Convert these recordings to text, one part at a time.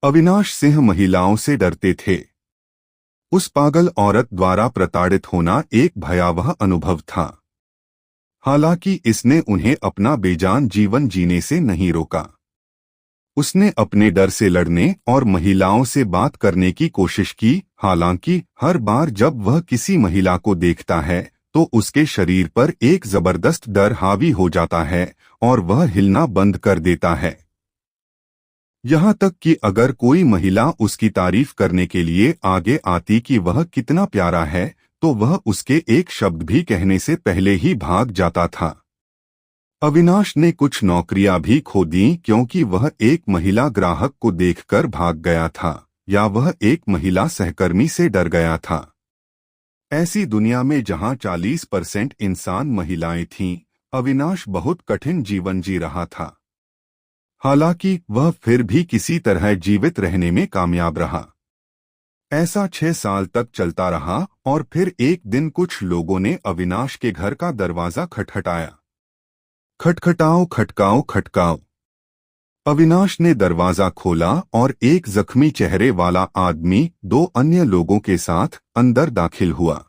अविनाश सिंह महिलाओं से डरते थे। उस पागल औरत द्वारा प्रताड़ित होना एक भयावह अनुभव था। हालांकि इसने उन्हें अपना बेजान जीवन जीने से नहीं रोका। उसने अपने डर से लड़ने और महिलाओं से बात करने की कोशिश की। हालांकि हर बार जब वह किसी महिला को देखता है तो उसके शरीर पर एक जबरदस्त डर हावी हो जाता है और वह हिलना बंद कर देता है। यहाँ तक कि अगर कोई महिला उसकी तारीफ करने के लिए आगे आती कि वह कितना प्यारा है तो वह उसके एक शब्द भी कहने से पहले ही भाग जाता था। अविनाश ने कुछ नौकरियां भी खो दी क्योंकि वह एक महिला ग्राहक को देखकर भाग गया था या वह एक महिला सहकर्मी से डर गया था। ऐसी दुनिया में जहां 40% इंसान महिलाएं थीं, अविनाश बहुत कठिन जीवन जी रहा था। हालांकि वह फिर भी किसी तरह जीवित रहने में कामयाब रहा। ऐसा 6 साल तक चलता रहा और फिर एक दिन कुछ लोगों ने अविनाश के घर का दरवाजा खटखटाया। खटखटाओ खटकाओ खटकाओ। अविनाश ने दरवाजा खोला और एक जख्मी चेहरे वाला आदमी 2 अन्य लोगों के साथ अंदर दाखिल हुआ।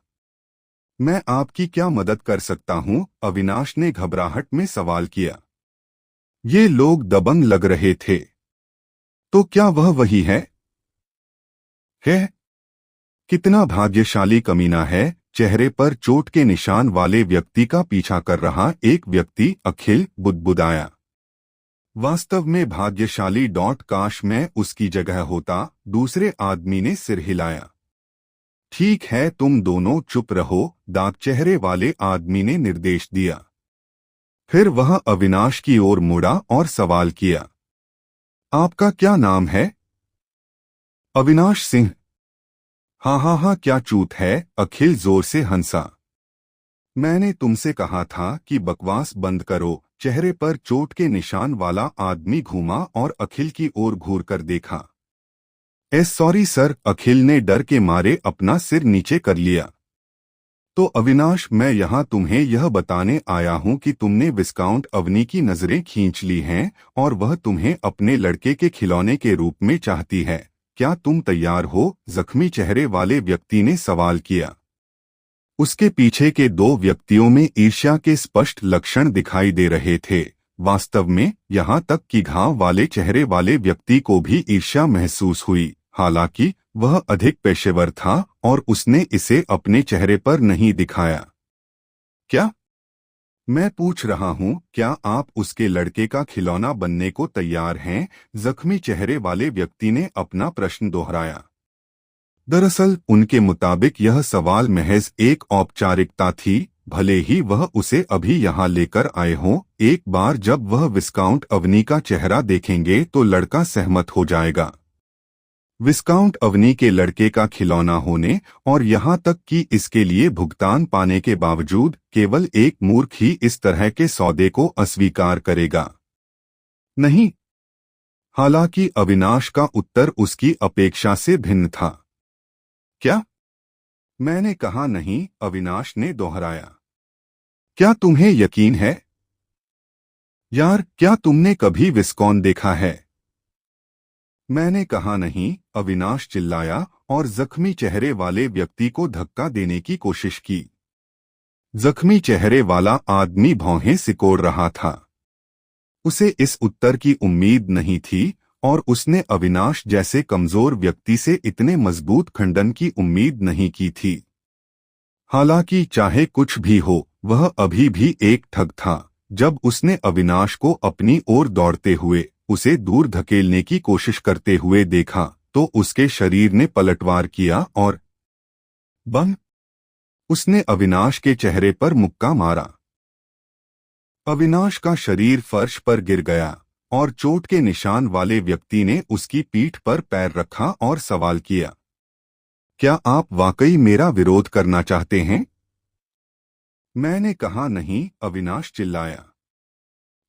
मैं आपकी क्या मदद कर सकता हूं? अविनाश ने घबराहट में सवाल किया। ये लोग दबंग लग रहे थे। तो क्या वह वही है? कितना भाग्यशाली कमीना है। चेहरे पर चोट के निशान वाले व्यक्ति का पीछा कर रहा एक व्यक्ति अखिल बुदबुदाया। वास्तव में भाग्यशाली काश मैं उसकी जगह होता। दूसरे आदमी ने सिर हिलाया। ठीक है, तुम दोनों चुप रहो, दाग चेहरे वाले आदमी ने निर्देश दिया। फिर वह अविनाश की ओर मुड़ा और सवाल किया, आपका क्या नाम है? अविनाश सिंह। हाँ, क्या चूत है? अखिल जोर से हंसा। मैंने तुमसे कहा था कि बकवास बंद करो। चेहरे पर चोट के निशान वाला आदमी घूमा और अखिल की ओर घूर कर देखा। Sorry sir. अखिल ने डर के मारे अपना सिर नीचे कर लिया। तो अविनाश, मैं यहाँ तुम्हें यह बताने आया हूँ कि तुमने विस्काउंट अवनी की नजरें खींच ली हैं और वह तुम्हें अपने लड़के के खिलौने के रूप में चाहती है। क्या तुम तैयार हो? जख्मी चेहरे वाले व्यक्ति ने सवाल किया। उसके पीछे के 2 व्यक्तियों में ईर्ष्या के स्पष्ट लक्षण दिखाई दे रहे थे। वास्तव में यहाँ तक कि घाव वाले चेहरे वाले व्यक्ति को भी ईर्ष्या महसूस हुई। हालांकि वह अधिक पेशेवर था और उसने इसे अपने चेहरे पर नहीं दिखाया। क्या? मैं पूछ रहा हूँ, क्या आप उसके लड़के का खिलौना बनने को तैयार हैं? जख्मी चेहरे वाले व्यक्ति ने अपना प्रश्न दोहराया। दरअसल उनके मुताबिक यह सवाल महज एक औपचारिकता थी। भले ही वह उसे अभी यहाँ लेकर आए हों, एक बार जब वह विस्काउंट अवनी का चेहरा देखेंगे तो लड़का सहमत हो जाएगा। विस्काउंट अवनी के लड़के का खिलौना होने और यहाँ तक कि इसके लिए भुगतान पाने के बावजूद केवल एक मूर्ख ही इस तरह के सौदे को अस्वीकार करेगा। नहीं। हालांकि अविनाश का उत्तर उसकी अपेक्षा से भिन्न था। क्या? मैंने कहा नहीं, अविनाश ने दोहराया। क्या तुम्हें यकीन है? यार, क्या तुमने कभी विस्कॉन देखा है? मैंने कहा नहीं, अविनाश चिल्लाया और जख्मी चेहरे वाले व्यक्ति को धक्का देने की कोशिश की। जख्मी चेहरे वाला आदमी भौहें सिकोड़ रहा था। उसे इस उत्तर की उम्मीद नहीं थी और उसने अविनाश जैसे कमजोर व्यक्ति से इतने मजबूत खंडन की उम्मीद नहीं की थी। हालांकि चाहे कुछ भी हो, वह अभी भी एक ठग था। जब उसने अविनाश को अपनी ओर दौड़ते हुए उसे दूर धकेलने की कोशिश करते हुए देखा तो उसके शरीर ने पलटवार किया और बम! उसने अविनाश के चेहरे पर मुक्का मारा। अविनाश का शरीर फर्श पर गिर गया और चोट के निशान वाले व्यक्ति ने उसकी पीठ पर पैर रखा और सवाल किया, क्या आप वाकई मेरा विरोध करना चाहते हैं? मैंने कहा नहीं, अविनाश चिल्लाया।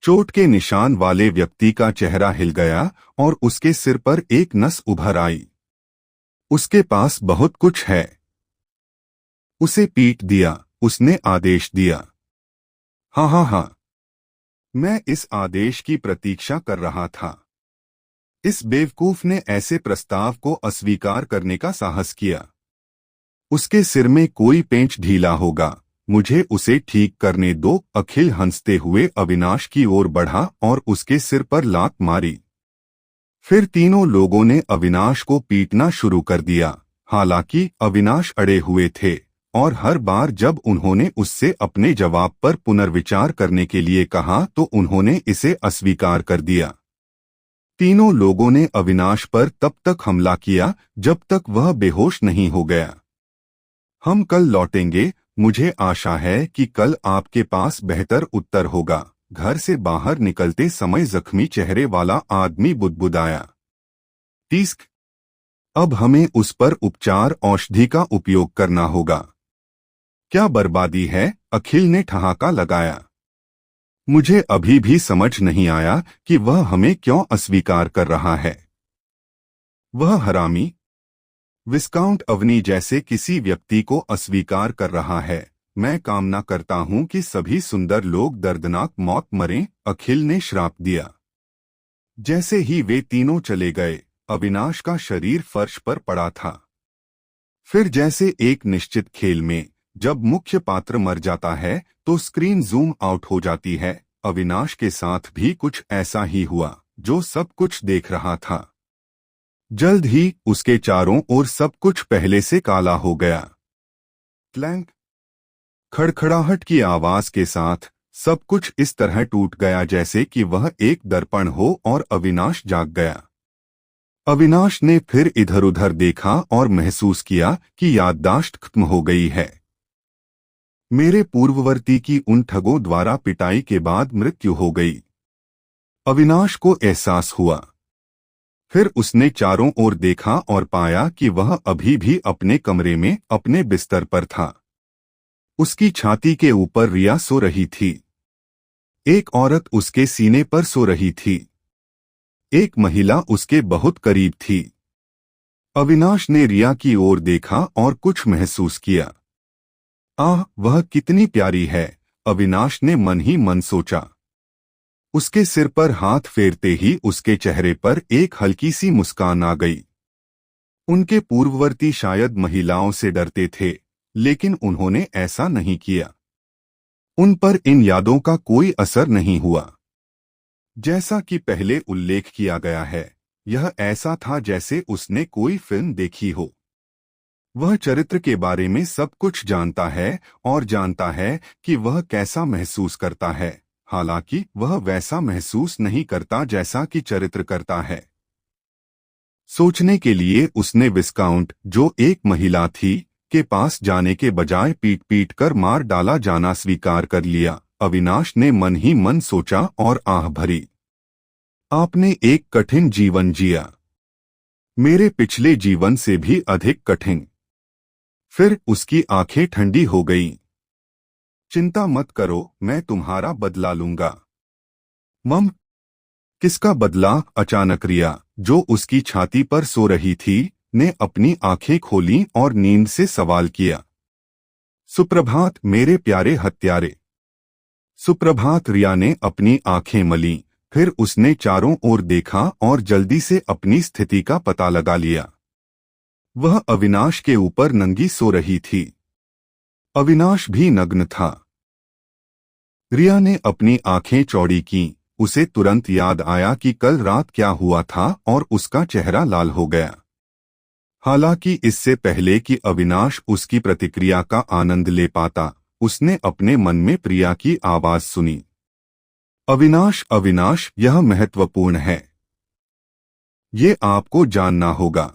चोट के निशान वाले व्यक्ति का चेहरा हिल गया और उसके सिर पर एक नस उभर आई। उसके पास बहुत कुछ है। उसे पीट दिया, उसने आदेश दिया। हाँ, मैं इस आदेश की प्रतीक्षा कर रहा था। इस बेवकूफ ने ऐसे प्रस्ताव को अस्वीकार करने का साहस किया। उसके सिर में कोई पेंच ढीला होगा, मुझे उसे ठीक करने दो। अखिल हंसते हुए अविनाश की ओर बढ़ा और उसके सिर पर लात मारी। फिर तीनों लोगों ने अविनाश को पीटना शुरू कर दिया। हालांकि अविनाश अड़े हुए थे और हर बार जब उन्होंने उससे अपने जवाब पर पुनर्विचार करने के लिए कहा तो उन्होंने इसे अस्वीकार कर दिया। तीनों लोगों ने अविनाश पर तब तक हमला किया जब तक वह बेहोश नहीं हो गया। हम कल लौटेंगे, मुझे आशा है कि कल आपके पास बेहतर उत्तर होगा। घर से बाहर निकलते समय जख्मी चेहरे वाला आदमी बुदबुदाया। तीस्क, अब हमें उस पर उपचार औषधि का उपयोग करना होगा। क्या बर्बादी है? अखिल ने ठहाका लगाया। मुझे अभी भी समझ नहीं आया कि वह हमें क्यों अस्वीकार कर रहा है। वह हरामी विस्काउंट अवनी जैसे किसी व्यक्ति को अस्वीकार कर रहा है। मैं कामना करता हूं कि सभी सुंदर लोग दर्दनाक मौत मरें, अखिल ने श्राप दिया। जैसे ही वे तीनों चले गए, अविनाश का शरीर फर्श पर पड़ा था। फिर जैसे एक निश्चित खेल में जब मुख्य पात्र मर जाता है तो स्क्रीन जूम आउट हो जाती है, अविनाश के साथ भी कुछ ऐसा ही हुआ। जो सब कुछ देख रहा था, जल्द ही उसके चारों ओर सब कुछ पहले से काला हो गया। क्लैंक, खड़खड़ाहट की आवाज के साथ सब कुछ इस तरह टूट गया जैसे कि वह एक दर्पण हो और अविनाश जाग गया। अविनाश ने फिर इधर-उधर देखा और महसूस किया कि याददाश्त खत्म हो गई है। मेरे पूर्ववर्ती की उन ठगों द्वारा पिटाई के बाद मृत्यु हो गई, अविनाश को एहसास हुआ। फिर उसने चारों ओर देखा और पाया कि वह अभी भी अपने कमरे में अपने बिस्तर पर था। उसकी छाती के ऊपर रिया सो रही थी। एक औरत उसके सीने पर सो रही थी। एक महिला उसके बहुत करीब थी। अविनाश ने रिया की ओर देखा और कुछ महसूस किया। आह, वह कितनी प्यारी है, अविनाश ने मन ही मन सोचा। उसके सिर पर हाथ फेरते ही उसके चेहरे पर एक हल्की सी मुस्कान आ गई। उनके पूर्ववर्ती शायद महिलाओं से डरते थे, लेकिन उन्होंने ऐसा नहीं किया। उन पर इन यादों का कोई असर नहीं हुआ। जैसा कि पहले उल्लेख किया गया है, यह ऐसा था जैसे उसने कोई फिल्म देखी हो। वह चरित्र के बारे में सब कुछ जानता है और जानता है कि वह कैसा महसूस करता है, हालांकि वह वैसा महसूस नहीं करता जैसा कि चरित्र करता है। सोचने के लिए उसने विस्काउंट, जो एक महिला थी, के पास जाने के बजाय पीट पीट कर मार डाला जाना स्वीकार कर लिया। अविनाश ने मन ही मन सोचा और आह भरी। आपने एक कठिन जीवन जिया, मेरे पिछले जीवन से भी अधिक कठिन। फिर उसकी आंखें ठंडी हो गईं। चिंता मत करो, मैं तुम्हारा बदला लूंगा। मम, किसका बदला? अचानक रिया, जो उसकी छाती पर सो रही थी, ने अपनी आंखें खोलीं और नींद से सवाल किया। सुप्रभात मेरे प्यारे हत्यारे। सुप्रभात, रिया ने अपनी आंखें मलीं। फिर उसने चारों ओर देखा और जल्दी से अपनी स्थिति का पता लगा लिया। वह अविनाश के ऊपर नंगी सो रही थी। अविनाश भी नग्न था। रिया ने अपनी आंखें चौड़ी कीं। उसे तुरंत याद आया कि कल रात क्या हुआ था और उसका चेहरा लाल हो गया। हालांकि इससे पहले कि अविनाश उसकी प्रतिक्रिया का आनंद ले पाता, उसने अपने मन में प्रिया की आवाज सुनी। अविनाश, अविनाश, यह महत्वपूर्ण है। ये आपको जानना होगा।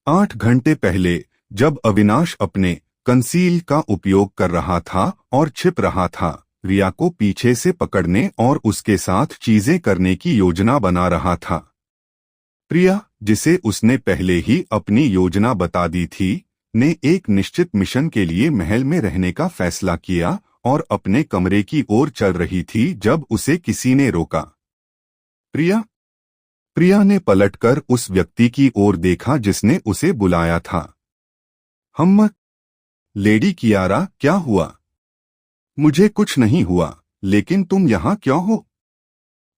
8 घंटे पहले, जब अविनाश अपने कंसील का उपयोग कर रहा था और छिप रहा था, रिया को पीछे से पकड़ने और उसके साथ चीजें करने की योजना बना रहा था। प्रिया, जिसे उसने पहले ही अपनी योजना बता दी थी, ने एक निश्चित मिशन के लिए महल में रहने का फैसला किया और अपने कमरे की ओर चल रही थी जब उसे किसी ने रोका। प्रिया? प्रिया ने पलटकर उस व्यक्ति की ओर देखा जिसने उसे बुलाया था। हम, लेडी कियारा, क्या हुआ? मुझे कुछ नहीं हुआ, लेकिन तुम यहाँ क्यों हो?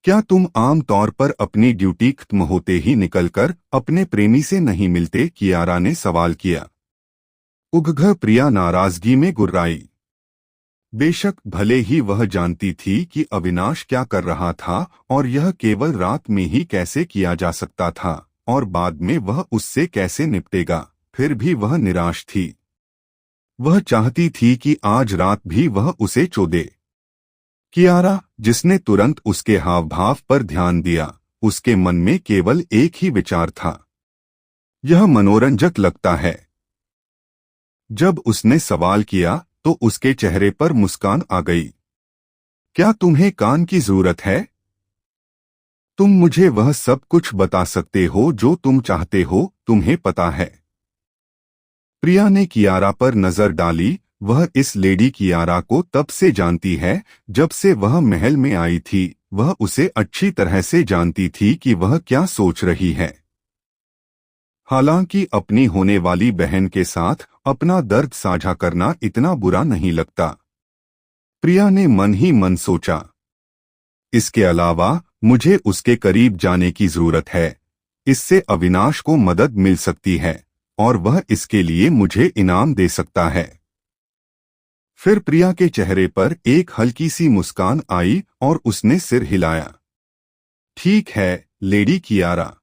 क्या तुम आम तौर पर अपनी ड्यूटी खत्म होते ही निकलकर अपने प्रेमी से नहीं मिलते? कियारा ने सवाल किया। उगघ प्रिया नाराजगी में गुर्राई। बेशक भले ही वह जानती थी कि अविनाश क्या कर रहा था और यह केवल रात में ही कैसे किया जा सकता था और बाद में वह उससे कैसे निपटेगा, फिर भी वह निराश थी। वह चाहती थी कि आज रात भी वह उसे चोदे। कियारा, जिसने तुरंत उसके हाव भाव पर ध्यान दिया, उसके मन में केवल एक ही विचार था, यह मनोरंजक लगता है। जब उसने सवाल किया तो उसके चेहरे पर मुस्कान आ गई। क्या तुम्हें कान की जरूरत है? तुम मुझे वह सब कुछ बता सकते हो जो तुम चाहते हो, तुम्हें पता है। प्रिया ने कियारा पर नजर डाली। वह इस लेडी कियारा को तब से जानती है जब से वह महल में आई थी। वह उसे अच्छी तरह से जानती थी कि वह क्या सोच रही है। हालांकि अपनी होने वाली बहन के साथ अपना दर्द साझा करना इतना बुरा नहीं लगता, प्रिया ने मन ही मन सोचा। इसके अलावा मुझे उसके करीब जाने की जरूरत है। इससे अविनाश को मदद मिल सकती है और वह इसके लिए मुझे इनाम दे सकता है। फिर प्रिया के चेहरे पर एक हल्की सी मुस्कान आई और उसने सिर हिलाया। ठीक है, लेडी कियारा।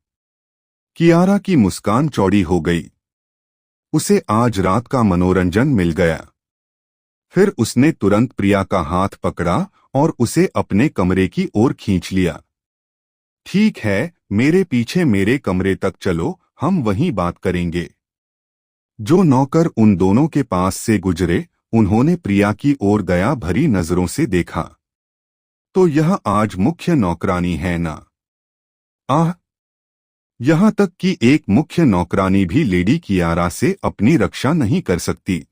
कियारा की मुस्कान चौड़ी हो गई। उसे आज रात का मनोरंजन मिल गया। फिर उसने तुरंत प्रिया का हाथ पकड़ा और उसे अपने कमरे की ओर खींच लिया। ठीक है, मेरे पीछे मेरे कमरे तक चलो, हम वहीं बात करेंगे। जो नौकर उन दोनों के पास से गुजरे, उन्होंने प्रिया की ओर दया भरी नजरों से देखा। तो यह आज मुख्य नौकरानी है ना? आह! यहां तक कि एक मुख्य नौकरानी भी लेडी कियारा से अपनी रक्षा नहीं कर सकती।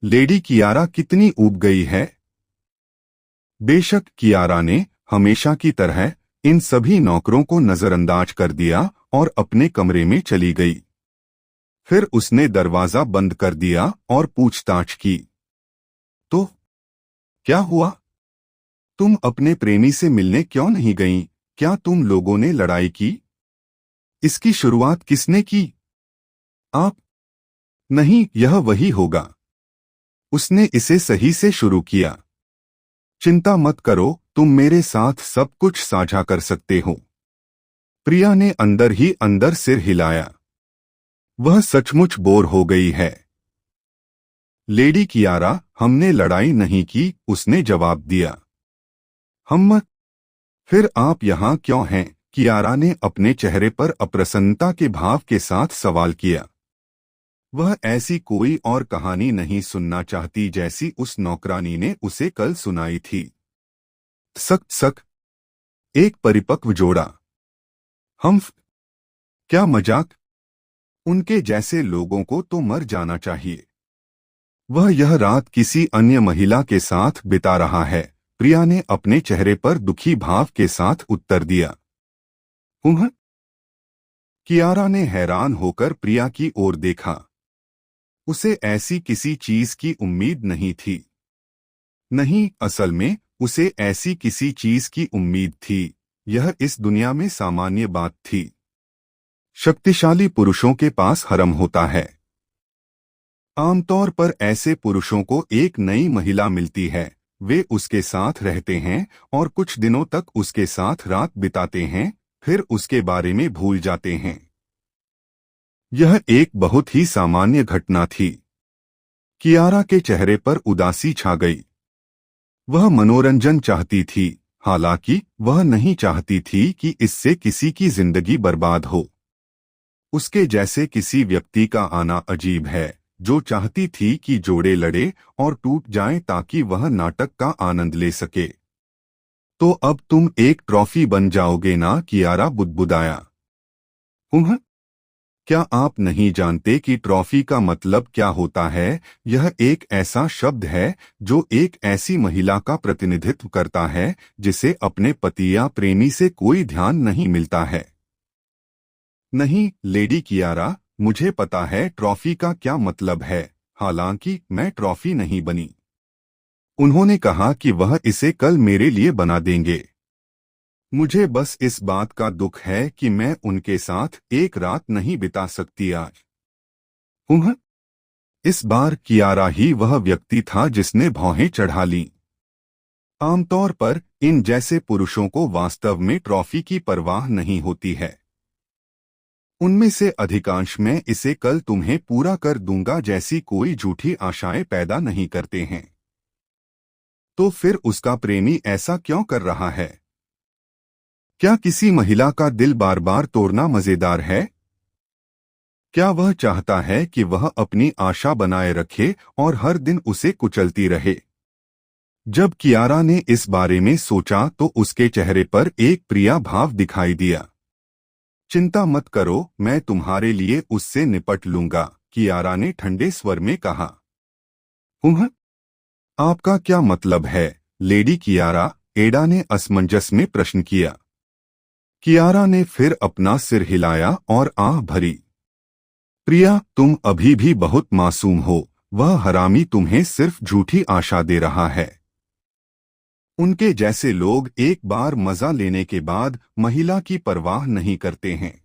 लेडी कियारा कितनी ऊब गई है। बेशक कियारा ने हमेशा की तरह इन सभी नौकरों को नजरअंदाज कर दिया और अपने कमरे में चली गई। फिर उसने दरवाजा बंद कर दिया और पूछताछ की। तो क्या हुआ? तुम अपने प्रेमी से मिलने क्यों नहीं गईं? क्या तुम लोगों ने लड़ाई की? इसकी शुरुआत किसने की? आप? नहीं, यह वही होगा। उसने इसे सही से शुरू किया। चिंता मत करो, तुम मेरे साथ सब कुछ साझा कर सकते हो। प्रिया ने अंदर ही अंदर सिर हिलाया। वह सचमुच बोर हो गई है। लेडी कियारा, हमने लड़ाई नहीं की, उसने जवाब दिया। हम? फिर आप यहाँ क्यों हैं? कियारा ने अपने चेहरे पर अप्रसन्नता के भाव के साथ सवाल किया। वह ऐसी कोई और कहानी नहीं सुनना चाहती जैसी उस नौकरानी ने उसे कल सुनाई थी। सक एक परिपक्व जोड़ा। हम? क्या मजाक! उनके जैसे लोगों को तो मर जाना चाहिए। वह यह रात किसी अन्य महिला के साथ बिता रहा है, प्रिया ने अपने चेहरे पर दुखी भाव के साथ उत्तर दिया। कियारा ने हैरान होकर प्रिया की ओर देखा। उसे ऐसी किसी चीज की उम्मीद नहीं थी। नहीं, असल में उसे ऐसी किसी चीज की उम्मीद थी। यह इस दुनिया में सामान्य बात थी। शक्तिशाली पुरुषों के पास हरम होता है। आमतौर पर ऐसे पुरुषों को एक नई महिला मिलती है, वे उसके साथ रहते हैं और कुछ दिनों तक उसके साथ रात बिताते हैं, फिर उसके बारे में भूल जाते हैं। यह एक बहुत ही सामान्य घटना थी। कियारा के चेहरे पर उदासी छा गई। वह मनोरंजन चाहती थी, हालांकि वह नहीं चाहती थी कि इससे किसी की जिंदगी बर्बाद हो। उसके जैसे किसी व्यक्ति का आना अजीब है, जो चाहती थी कि जोड़े लड़े और टूट जाएं ताकि वह नाटक का आनंद ले सके। तो अब तुम एक ट्रॉफी बन जाओगे ना? कियारा बुदबुदाया। क्या आप नहीं जानते कि ट्रॉफी का मतलब क्या होता है? यह एक ऐसा शब्द है जो एक ऐसी महिला का प्रतिनिधित्व करता है जिसे अपने पति या प्रेमी से कोई ध्यान नहीं मिलता है। नहीं, लेडी कियारा, मुझे पता है ट्रॉफी का क्या मतलब है, हालांकि मैं ट्रॉफी नहीं बनी। उन्होंने कहा कि वह इसे कल मेरे लिए बना देंगे। मुझे बस इस बात का दुख है कि मैं उनके साथ एक रात नहीं बिता सकती आज। उन्ह इस बार कियारा ही वह व्यक्ति था जिसने भौहें चढ़ा लीं। आमतौर पर इन जैसे पुरुषों को वास्तव में ट्रॉफी की परवाह नहीं होती है। उनमें से अधिकांश मैं इसे कल तुम्हें पूरा कर दूंगा जैसी कोई झूठी आशाएं पैदा नहीं करते हैं। तो फिर उसका प्रेमी ऐसा क्यों कर रहा है? क्या किसी महिला का दिल बार बार तोड़ना मजेदार है? क्या वह चाहता है कि वह अपनी आशा बनाए रखे और हर दिन उसे कुचलती रहे? जब कियारा ने इस बारे में सोचा तो उसके चेहरे पर एक प्रिया भाव दिखाई दिया। चिंता मत करो, मैं तुम्हारे लिए उससे निपट लूंगा, कियारा ने ठंडे स्वर में कहा। आपका क्या मतलब है, लेडी कियारा? एडा ने असमंजस में प्रश्न किया। कियारा ने फिर अपना सिर हिलाया और आह भरी। प्रिया, तुम अभी भी बहुत मासूम हो। वह हरामी तुम्हें सिर्फ झूठी आशा दे रहा है। उनके जैसे लोग एक बार मजा लेने के बाद महिला की परवाह नहीं करते हैं।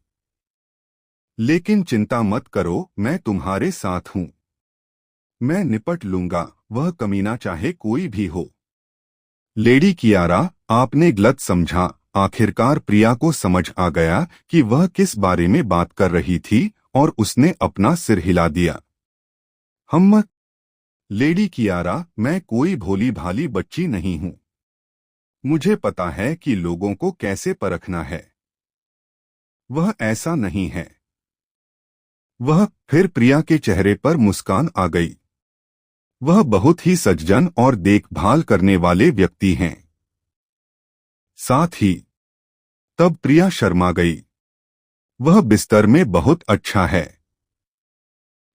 लेकिन चिंता मत करो, मैं तुम्हारे साथ हूं। मैं निपट लूंगा, वह कमीना चाहे कोई भी हो। लेडी कियारा, आपने गलत समझा। आखिरकार प्रिया को समझ आ गया कि वह किस बारे में बात कर रही थी और उसने अपना सिर हिला दिया। हम लेडी कियारा, मैं कोई भोली भाली बच्ची नहीं हूं। मुझे पता है कि लोगों को कैसे परखना है। वह ऐसा नहीं है। वह फिर प्रिया के चेहरे पर मुस्कान आ गई। वह बहुत ही सज्जन और देखभाल करने वाले व्यक्ति हैं। साथ ही तब प्रिया शर्मा गई। वह बिस्तर में बहुत अच्छा है।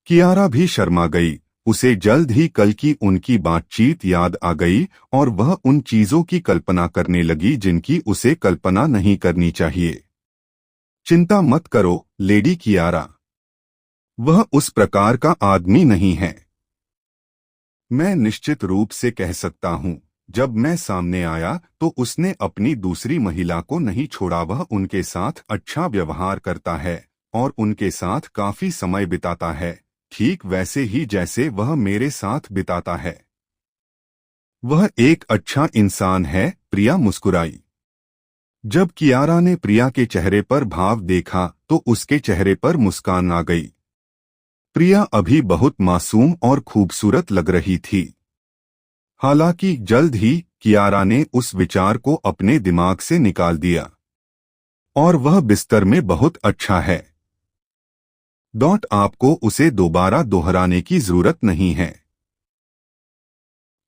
कियारा भी शर्मा गई। उसे जल्द ही कल की उनकी बातचीत याद आ गई और वह उन चीजों की कल्पना करने लगी जिनकी उसे कल्पना नहीं करनी चाहिए। चिंता मत करो, लेडी कियारा। वह उस प्रकार का आदमी नहीं है। मैं निश्चित रूप से कह सकता हूं, जब मैं सामने आया तो उसने अपनी दूसरी महिला को नहीं छोड़ा। वह उनके साथ अच्छा व्यवहार करता है और उनके साथ काफी समय बिताता है, ठीक वैसे ही जैसे वह मेरे साथ बिताता है। वह एक अच्छा इंसान है, प्रिया मुस्कुराई। जब कियारा ने प्रिया के चेहरे पर भाव देखा तो उसके चेहरे पर मुस्कान आ गई। प्रिया अभी बहुत मासूम और खूबसूरत लग रही थी। हालांकि जल्द ही कियारा ने उस विचार को अपने दिमाग से निकाल दिया। और वह बिस्तर में बहुत अच्छा है। आपको उसे दोबारा दोहराने की जरूरत नहीं है।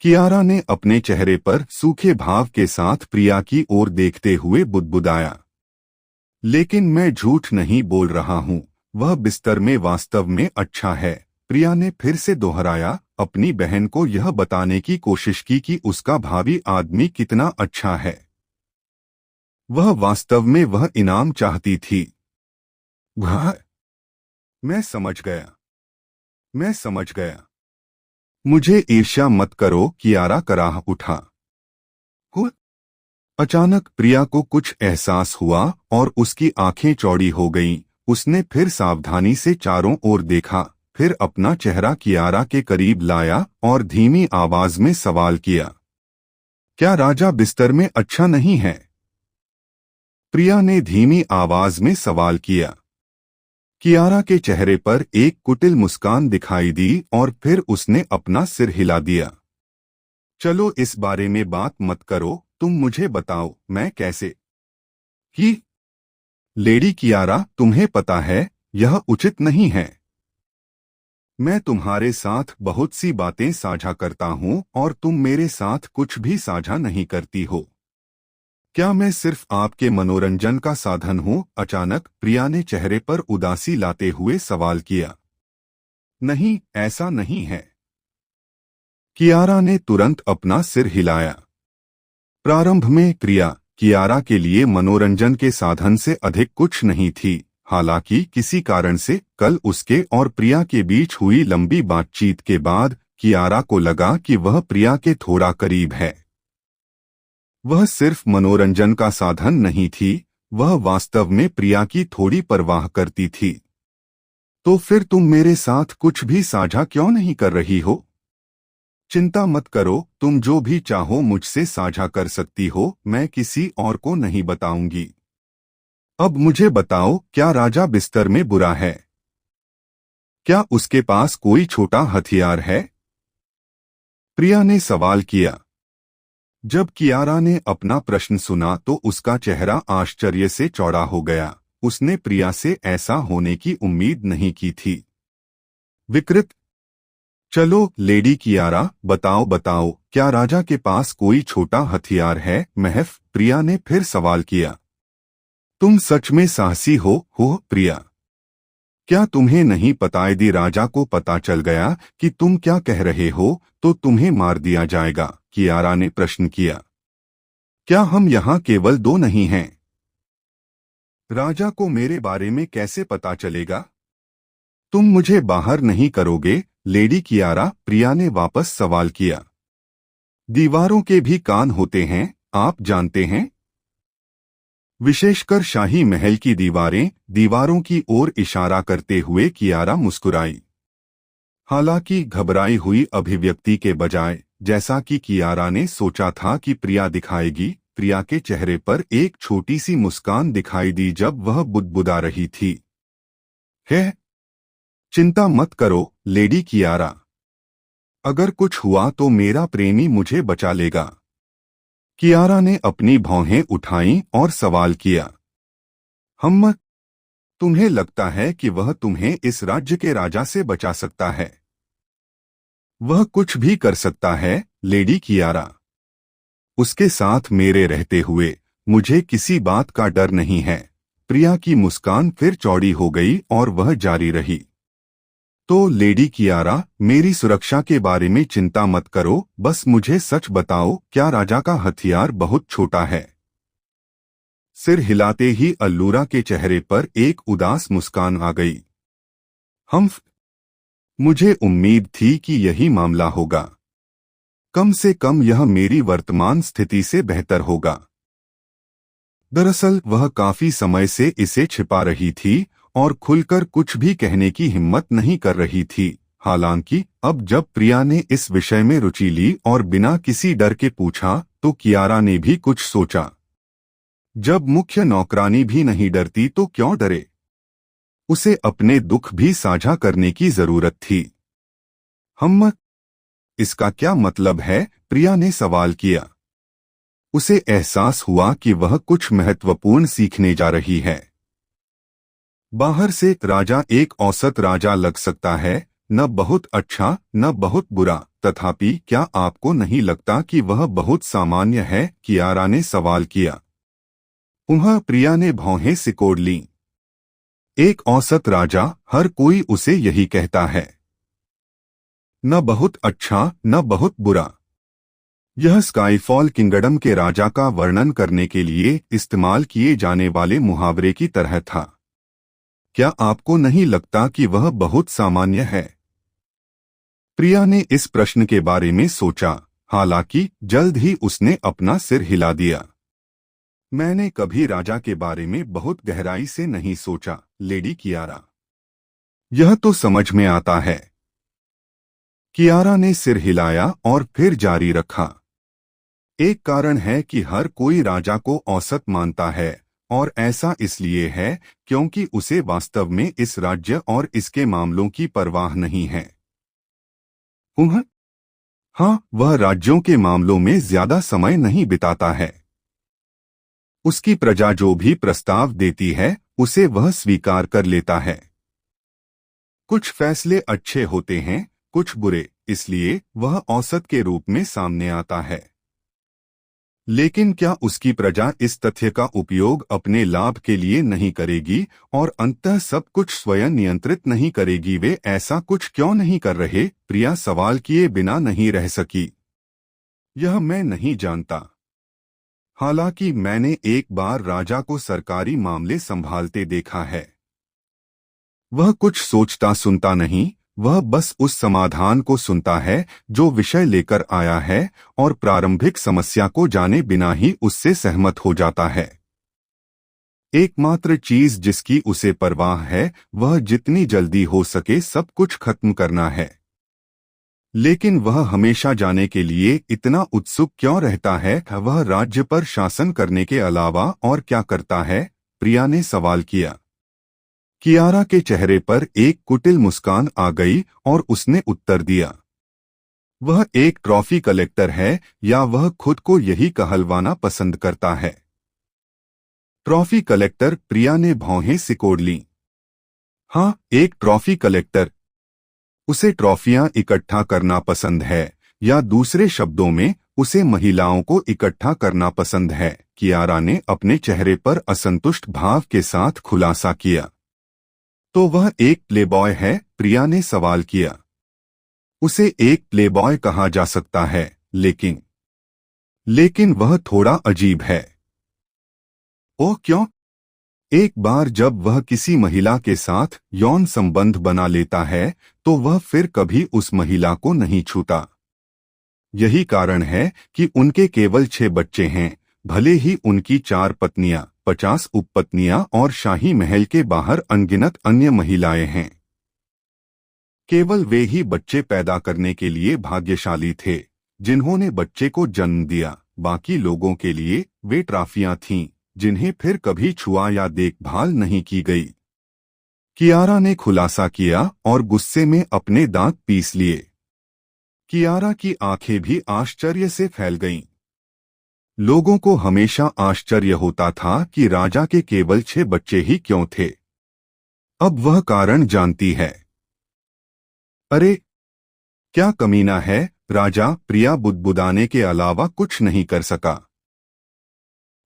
कियारा ने अपने चेहरे पर सूखे भाव के साथ प्रिया की ओर देखते हुए बुदबुदाया। लेकिन मैं झूठ नहीं बोल रहा हूं, वह बिस्तर में वास्तव में अच्छा है। प्रिया ने फिर से दोहराया, अपनी बहन को यह बताने की कोशिश की कि उसका भावी आदमी कितना अच्छा है। वह वास्तव में वह इनाम चाहती थी। मैं समझ गया। मैं समझ गया। मुझे ईर्ष्या मत करो, कियारा कराह उठा। अचानक प्रिया को कुछ एहसास हुआ और उसकी आंखें चौड़ी हो गईं। उसने फिर सावधानी से चारों ओर देखा, फिर अपना चेहरा कियारा के करीब लाया और धीमी आवाज में सवाल किया, क्या राजा बिस्तर में अच्छा नहीं है? प्रिया ने धीमी आवाज में सवाल किया। कियारा के चेहरे पर एक कुटिल मुस्कान दिखाई दी और फिर उसने अपना सिर हिला दिया। चलो इस बारे में बात मत करो, तुम मुझे बताओ मैं कैसे ही। लेडी कियारा, तुम्हें पता है यह उचित नहीं है। मैं तुम्हारे साथ बहुत सी बातें साझा करता हूं और तुम मेरे साथ कुछ भी साझा नहीं करती हो। क्या मैं सिर्फ आपके मनोरंजन का साधन हूं? अचानक प्रिया ने चेहरे पर उदासी लाते हुए सवाल किया। नहीं, ऐसा नहीं है। कियारा ने तुरंत अपना सिर हिलाया। प्रारंभ में प्रिया कियारा के लिए मनोरंजन के साधन से अधिक कुछ नहीं थी। हालांकि किसी कारण से कल उसके और प्रिया के बीच हुई लंबी बातचीत के बाद कियारा को लगा कि वह प्रिया के थोड़ा करीब है। वह सिर्फ मनोरंजन का साधन नहीं थी, वह वास्तव में प्रिया की थोड़ी परवाह करती थी। तो फिर तुम मेरे साथ कुछ भी साझा क्यों नहीं कर रही हो? चिंता मत करो, तुम जो भी चाहो मुझसे साझा कर सकती हो, मैं किसी और को नहीं बताऊंगी। अब मुझे बताओ, क्या राजा बिस्तर में बुरा है? क्या उसके पास कोई छोटा हथियार है? प्रिया ने सवाल किया। जब कियारा ने अपना प्रश्न सुना तो उसका चेहरा आश्चर्य से चौड़ा हो गया। उसने प्रिया से ऐसा होने की उम्मीद नहीं की थी। विकृत। चलो लेडी कियारा, बताओ बताओ, क्या राजा के पास कोई छोटा हथियार है? महफ, प्रिया ने फिर सवाल किया। तुम सच में साहसी हो प्रिया? क्या तुम्हें नहीं पता? यदि राजा को पता चल गया कि तुम क्या कह रहे हो तो तुम्हें मार दिया जाएगा, कियारा ने प्रश्न किया। क्या हम यहाँ केवल दो नहीं हैं? राजा को मेरे बारे में कैसे पता चलेगा? तुम मुझे बाहर नहीं करोगे लेडी कियारा? प्रिया ने वापस सवाल किया। दीवारों के भी कान होते हैं, आप जानते हैं। विशेषकर शाही महल की दीवारें। दीवारों की ओर इशारा करते हुए कियारा मुस्कुराई। हालांकि घबराई हुई अभिव्यक्ति के बजाय, जैसा कि कियारा ने सोचा था कि प्रिया दिखाएगी, प्रिया के चेहरे पर एक छोटी सी मुस्कान दिखाई दी जब वह बुदबुदा रही थी। है, चिंता मत करो लेडी कियारा। अगर कुछ हुआ तो मेरा प्रेमी मुझे बचा लेगा। कियारा ने अपनी भौहें उठाईं और सवाल किया। हम, तुम्हें लगता है कि वह तुम्हें इस राज्य के राजा से बचा सकता है? वह कुछ भी कर सकता है लेडी कियारा। उसके साथ मेरे रहते हुए मुझे किसी बात का डर नहीं है। प्रिया की मुस्कान फिर चौड़ी हो गई और वह जारी रही। तो लेडी कियारा, मेरी सुरक्षा के बारे में चिंता मत करो, बस मुझे सच बताओ, क्या राजा का हथियार बहुत छोटा है? सिर हिलाते ही अल्लूरा के चेहरे पर एक उदास मुस्कान आ गई। मुझे उम्मीद थी कि यही मामला होगा। कम से कम यह मेरी वर्तमान स्थिति से बेहतर होगा। दरअसल वह काफी समय से इसे छिपा रही थी और खुलकर कुछ भी कहने की हिम्मत नहीं कर रही थी। हालांकि अब जब प्रिया ने इस विषय में रुचि ली और बिना किसी डर के पूछा, तो कियारा ने भी कुछ सोचा। जब मुख्य नौकरानी भी नहीं डरती तो क्यों डरे? उसे अपने दुख भी साझा करने की जरूरत थी। इसका क्या मतलब है? प्रिया ने सवाल किया। उसे एहसास हुआ कि वह कुछ महत्वपूर्ण सीखने जा रही है। बाहर से राजा एक औसत राजा लग सकता है, न बहुत अच्छा न बहुत बुरा, तथापि क्या आपको नहीं लगता कि वह बहुत सामान्य है? कियारा ने सवाल किया। प्रिया ने भौहें सिकोड़ लीं। एक औसत राजा, हर कोई उसे यही कहता है। न बहुत अच्छा न बहुत बुरा। यह स्काईफॉल किंगडम के राजा का वर्णन करने के लिए इस्तेमाल किए जाने वाले मुहावरे की तरह था। क्या आपको नहीं लगता कि वह बहुत सामान्य है? प्रिया ने इस प्रश्न के बारे में सोचा, हालांकि जल्द ही उसने अपना सिर हिला दिया। मैंने कभी राजा के बारे में बहुत गहराई से नहीं सोचा लेडी कियारा। यह तो समझ में आता है। कियारा ने सिर हिलाया और फिर जारी रखा। एक कारण है कि हर कोई राजा को औसत मानता है, और ऐसा इसलिए है क्योंकि उसे वास्तव में इस राज्य और इसके मामलों की परवाह नहीं है। हाँ, वह राज्यों के मामलों में ज्यादा समय नहीं बिताता है। उसकी प्रजा जो भी प्रस्ताव देती है उसे वह स्वीकार कर लेता है। कुछ फैसले अच्छे होते हैं, कुछ बुरे, इसलिए वह औसत के रूप में सामने आता है। लेकिन क्या उसकी प्रजा इस तथ्य का उपयोग अपने लाभ के लिए नहीं करेगी और अंततः सब कुछ स्वयं नियंत्रित नहीं करेगी? वे ऐसा कुछ क्यों नहीं कर रहे? प्रिया सवाल किए बिना नहीं रह सकी। यह मैं नहीं जानता। हालांकि मैंने एक बार राजा को सरकारी मामले संभालते देखा है। वह कुछ सोचता सुनता नहीं, वह बस उस समाधान को सुनता है जो विषय लेकर आया है और प्रारंभिक समस्या को जाने बिना ही उससे सहमत हो जाता है। एकमात्र चीज जिसकी उसे परवाह है वह जितनी जल्दी हो सके सब कुछ खत्म करना है। लेकिन वह हमेशा जाने के लिए इतना उत्सुक क्यों रहता है? वह राज्य पर शासन करने के अलावा और क्या करता है? प्रिया ने सवाल किया। कियारा के चेहरे पर एक कुटिल मुस्कान आ गई और उसने उत्तर दिया, वह एक ट्रॉफी कलेक्टर है या वह खुद को यही कहलवाना पसंद करता है। Trophy collector? प्रिया ने भौहें सिकोड़ लीं। हाँ, एक ट्रॉफी कलेक्टर। उसे ट्रॉफियां इकट्ठा करना पसंद है, या दूसरे शब्दों में उसे महिलाओं को इकट्ठा करना पसंद है। कियारा ने अपने चेहरे पर असंतुष्ट भाव के साथ खुलासा किया। तो वह एक प्लेबॉय है? प्रिया ने सवाल किया। उसे एक प्लेबॉय कहा जा सकता है, लेकिन वह थोड़ा अजीब है। ओह, क्यों? एक बार जब वह किसी महिला के साथ यौन संबंध बना लेता है तो वह फिर कभी उस महिला को नहीं छूता। यही कारण है कि उनके केवल 6 बच्चे हैं, भले ही उनकी 4 पत्नियां, 50 उपपत्नियां और शाही महल के बाहर अनगिनत अन्य महिलाएं हैं। केवल वे ही बच्चे पैदा करने के लिए भाग्यशाली थे जिन्होंने बच्चे को जन्म दिया। बाकी लोगों के लिए वे ट्रॉफियां थीं जिन्हें फिर कभी छुआ या देखभाल नहीं की गई। कियारा ने खुलासा किया और गुस्से में अपने दांत पीस लिए। कियारा की आंखें भी आश्चर्य से फैल गईं। लोगों को हमेशा आश्चर्य होता था कि राजा के केवल 6 बच्चे ही क्यों थे। अब वह कारण जानती है। अरे, क्या कमीना है राजा? प्रिया बुदबुदाने के अलावा कुछ नहीं कर सका।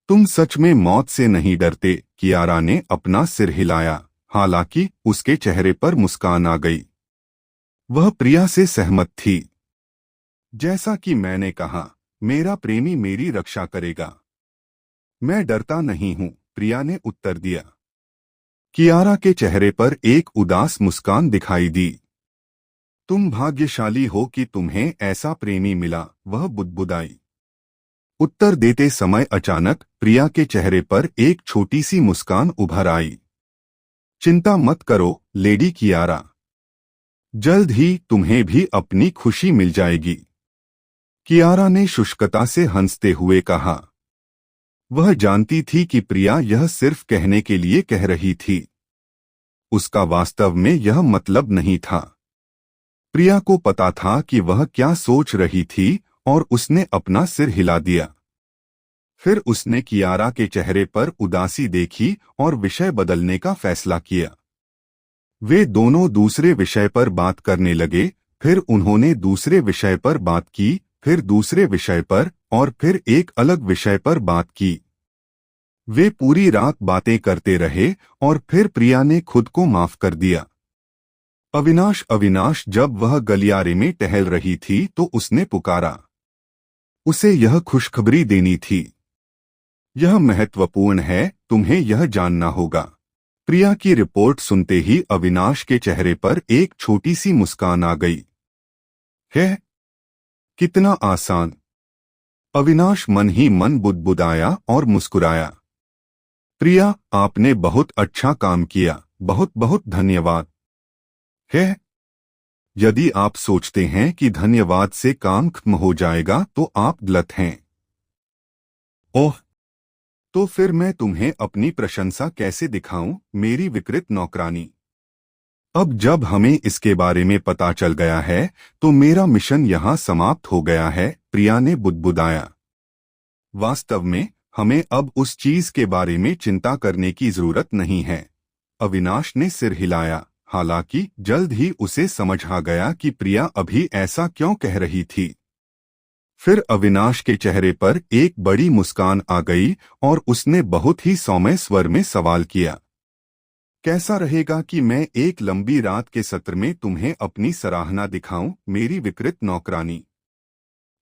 तुम सच में मौत से नहीं डरते? कियारा ने अपना सिर हिलाया, हालांकि उसके चेहरे पर मुस्कान आ गई। वह प्रिया से सहमत थी। जैसा कि मैंने कहा, मेरा प्रेमी मेरी रक्षा करेगा। मैं डरता नहीं हूं, प्रिया ने उत्तर दिया। कियारा के चेहरे पर एक उदास मुस्कान दिखाई दी। तुम भाग्यशाली हो कि तुम्हें ऐसा प्रेमी मिला, वह बुदबुदाई। उत्तर देते समय अचानक प्रिया के चेहरे पर एक छोटी सी मुस्कान उभर आई। चिंता मत करो लेडी कियारा, जल्द ही तुम्हें भी अपनी खुशी मिल जाएगी। कियारा ने शुष्कता से हंसते हुए कहा। वह जानती थी कि प्रिया यह सिर्फ कहने के लिए कह रही थी। उसका वास्तव में यह मतलब नहीं था। प्रिया को पता था कि वह क्या सोच रही थी और उसने अपना सिर हिला दिया। फिर उसने कियारा के चेहरे पर उदासी देखी और विषय बदलने का फैसला किया। वे दोनों दूसरे विषय पर बात करने लगे। फिर उन्होंने दूसरे विषय पर बात की, फिर दूसरे विषय पर और फिर एक अलग विषय पर बात की। वे पूरी रात बातें करते रहे और फिर प्रिया ने खुद को माफ कर दिया। अविनाश, जब वह गलियारे में टहल रही थी तो उसने पुकारा। उसे यह खुशखबरी देनी थी। यह महत्वपूर्ण है, तुम्हें यह जानना होगा। प्रिया की रिपोर्ट सुनते ही अविनाश के चेहरे पर एक छोटी सी मुस्कान आ गई। है, कितना आसान। अविनाश मन ही मन बुदबुदाया और मुस्कुराया। प्रिया, आपने बहुत अच्छा काम किया, बहुत बहुत धन्यवाद। है, यदि आप सोचते हैं कि धन्यवाद से काम खत्म हो जाएगा तो आप गलत हैं। ओह, तो फिर मैं तुम्हें अपनी प्रशंसा कैसे दिखाऊं, मेरी विकृत नौकरानी। अब जब हमें इसके बारे में पता चल गया है तो मेरा मिशन यहाँ समाप्त हो गया है, प्रिया ने बुदबुदाया। वास्तव में हमें अब उस चीज के बारे में चिंता करने की जरूरत नहीं है। अविनाश ने सिर हिलाया, हालांकि जल्द ही उसे समझ आ गया कि प्रिया अभी ऐसा क्यों कह रही थी। फिर अविनाश के चेहरे पर एक बड़ी मुस्कान आ गई और उसने बहुत ही सौम्य स्वर में सवाल किया, कैसा रहेगा कि मैं एक लंबी रात के सत्र में तुम्हें अपनी सराहना दिखाऊं, मेरी विकृत नौकरानी।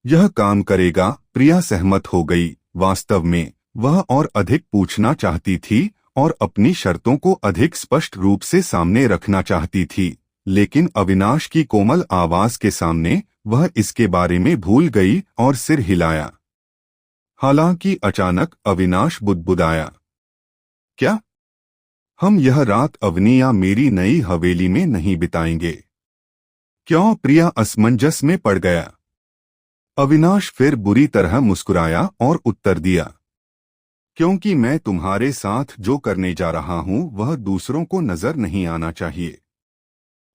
यह काम करेगा, प्रिया सहमत हो गई। वास्तव में वह और अधिक पूछना चाहती थी और अपनी शर्तों को अधिक स्पष्ट रूप से सामने रखना चाहती थी, लेकिन अविनाश की कोमल आवाज के सामने वह इसके बारे में भूल गई और सिर हिलाया। हालांकि अचानक अविनाश बुदबुदाया, क्या हम यह रात अवनी या मेरी नई हवेली में नहीं बिताएंगे? क्यों? प्रिया असमंजस में पड़ गया। अविनाश फिर बुरी तरह मुस्कुराया और उत्तर दिया, क्योंकि मैं तुम्हारे साथ जो करने जा रहा हूं वह दूसरों को नजर नहीं आना चाहिए।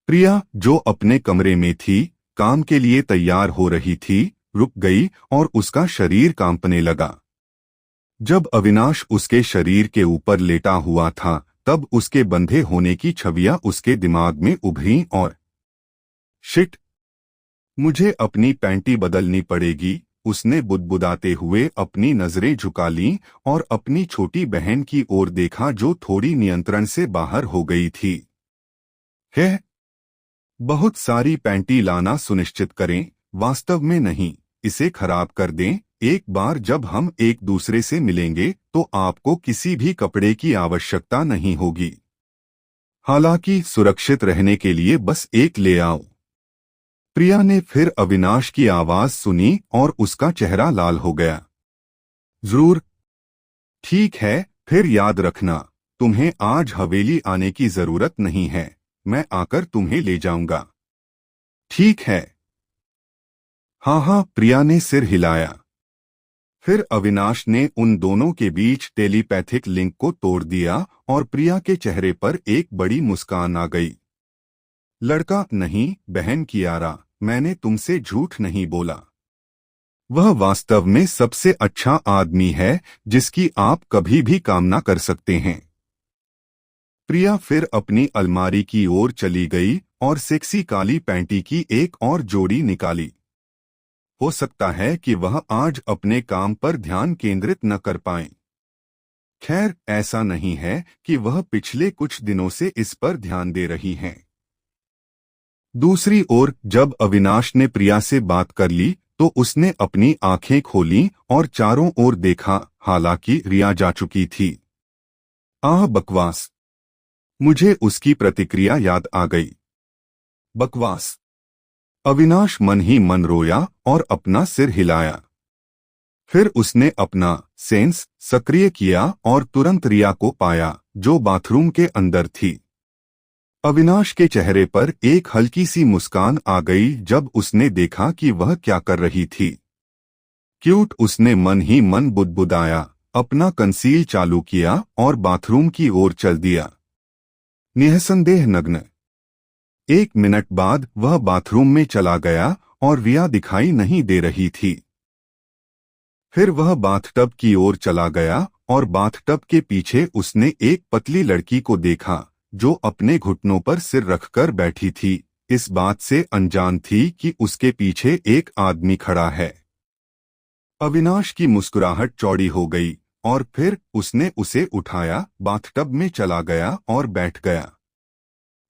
प्रिया, जो अपने कमरे में थी, काम के लिए तैयार हो रही थी, रुक गई और उसका शरीर कांपने लगा। जब अविनाश उसके शरीर के ऊपर लेटा हुआ था, तब उसके बंधे होने की छवियां उसके दिमाग में उभरी और शिट, मुझे अपनी पैंटी बदलनी पड़ेगी। उसने बुदबुदाते हुए अपनी नजरें झुका लीं और अपनी छोटी बहन की ओर देखा जो थोड़ी नियंत्रण से बाहर हो गई थी। है, बहुत सारी पैंटी लाना सुनिश्चित करें, वास्तव में नहीं, इसे खराब कर दें। एक बार जब हम एक दूसरे से मिलेंगे तो आपको किसी भी कपड़े की आवश्यकता नहीं होगी। हालांकि सुरक्षित रहने के लिए बस एक ले आओ। प्रिया ने फिर अविनाश की आवाज सुनी और उसका चेहरा लाल हो गया। जरूर, ठीक है, फिर याद रखना, तुम्हें आज हवेली आने की जरूरत नहीं है, मैं आकर तुम्हें ले जाऊंगा। ठीक है। हाँ हाँ, प्रिया ने सिर हिलाया। फिर अविनाश ने उन दोनों के बीच टेलीपैथिक लिंक को तोड़ दिया और प्रिया के चेहरे पर एक बड़ी मुस्कान आ गई। लड़का नहीं, बहन कियारा, मैंने तुमसे झूठ नहीं बोला। वह वास्तव में सबसे अच्छा आदमी है जिसकी आप कभी भी कामना कर सकते हैं। प्रिया फिर अपनी अलमारी की ओर चली गई और सेक्सी काली पैंटी की एक और जोड़ी निकाली। हो सकता है कि वह आज अपने काम पर ध्यान केंद्रित न कर पाएं। खैर, ऐसा नहीं है कि वह पिछले कुछ दिनों से इस पर ध्यान दे रही हैं। दूसरी ओर जब अविनाश ने प्रिया से बात कर ली तो उसने अपनी आंखें खोलीं और चारों ओर देखा, हालांकि रिया जा चुकी थी। आह बकवास, मुझे उसकी प्रतिक्रिया याद आ गई। बकवास। अविनाश मन ही मन रोया और अपना सिर हिलाया। फिर उसने अपना सेंस सक्रिय किया और तुरंत रिया को पाया, जो बाथरूम के अंदर थी। अविनाश के चेहरे पर एक हल्की सी मुस्कान आ गई जब उसने देखा कि वह क्या कर रही थी। क्यूट, उसने मन ही मन बुदबुदाया, अपना कंसील चालू किया और बाथरूम की ओर चल दिया। निःसंदेह नग्न। 1 मिनट बाद वह बाथरूम में चला गया और रिया दिखाई नहीं दे रही थी। फिर वह बाथटब की ओर चला गया और बाथटब के पीछे उसने एक पतली लड़की को देखा जो अपने घुटनों पर सिर रखकर बैठी थी, इस बात से अनजान थी कि उसके पीछे एक आदमी खड़ा है। अविनाश की मुस्कुराहट चौड़ी हो गई और फिर उसने उसे उठाया, बाथटब में चला गया और बैठ गया।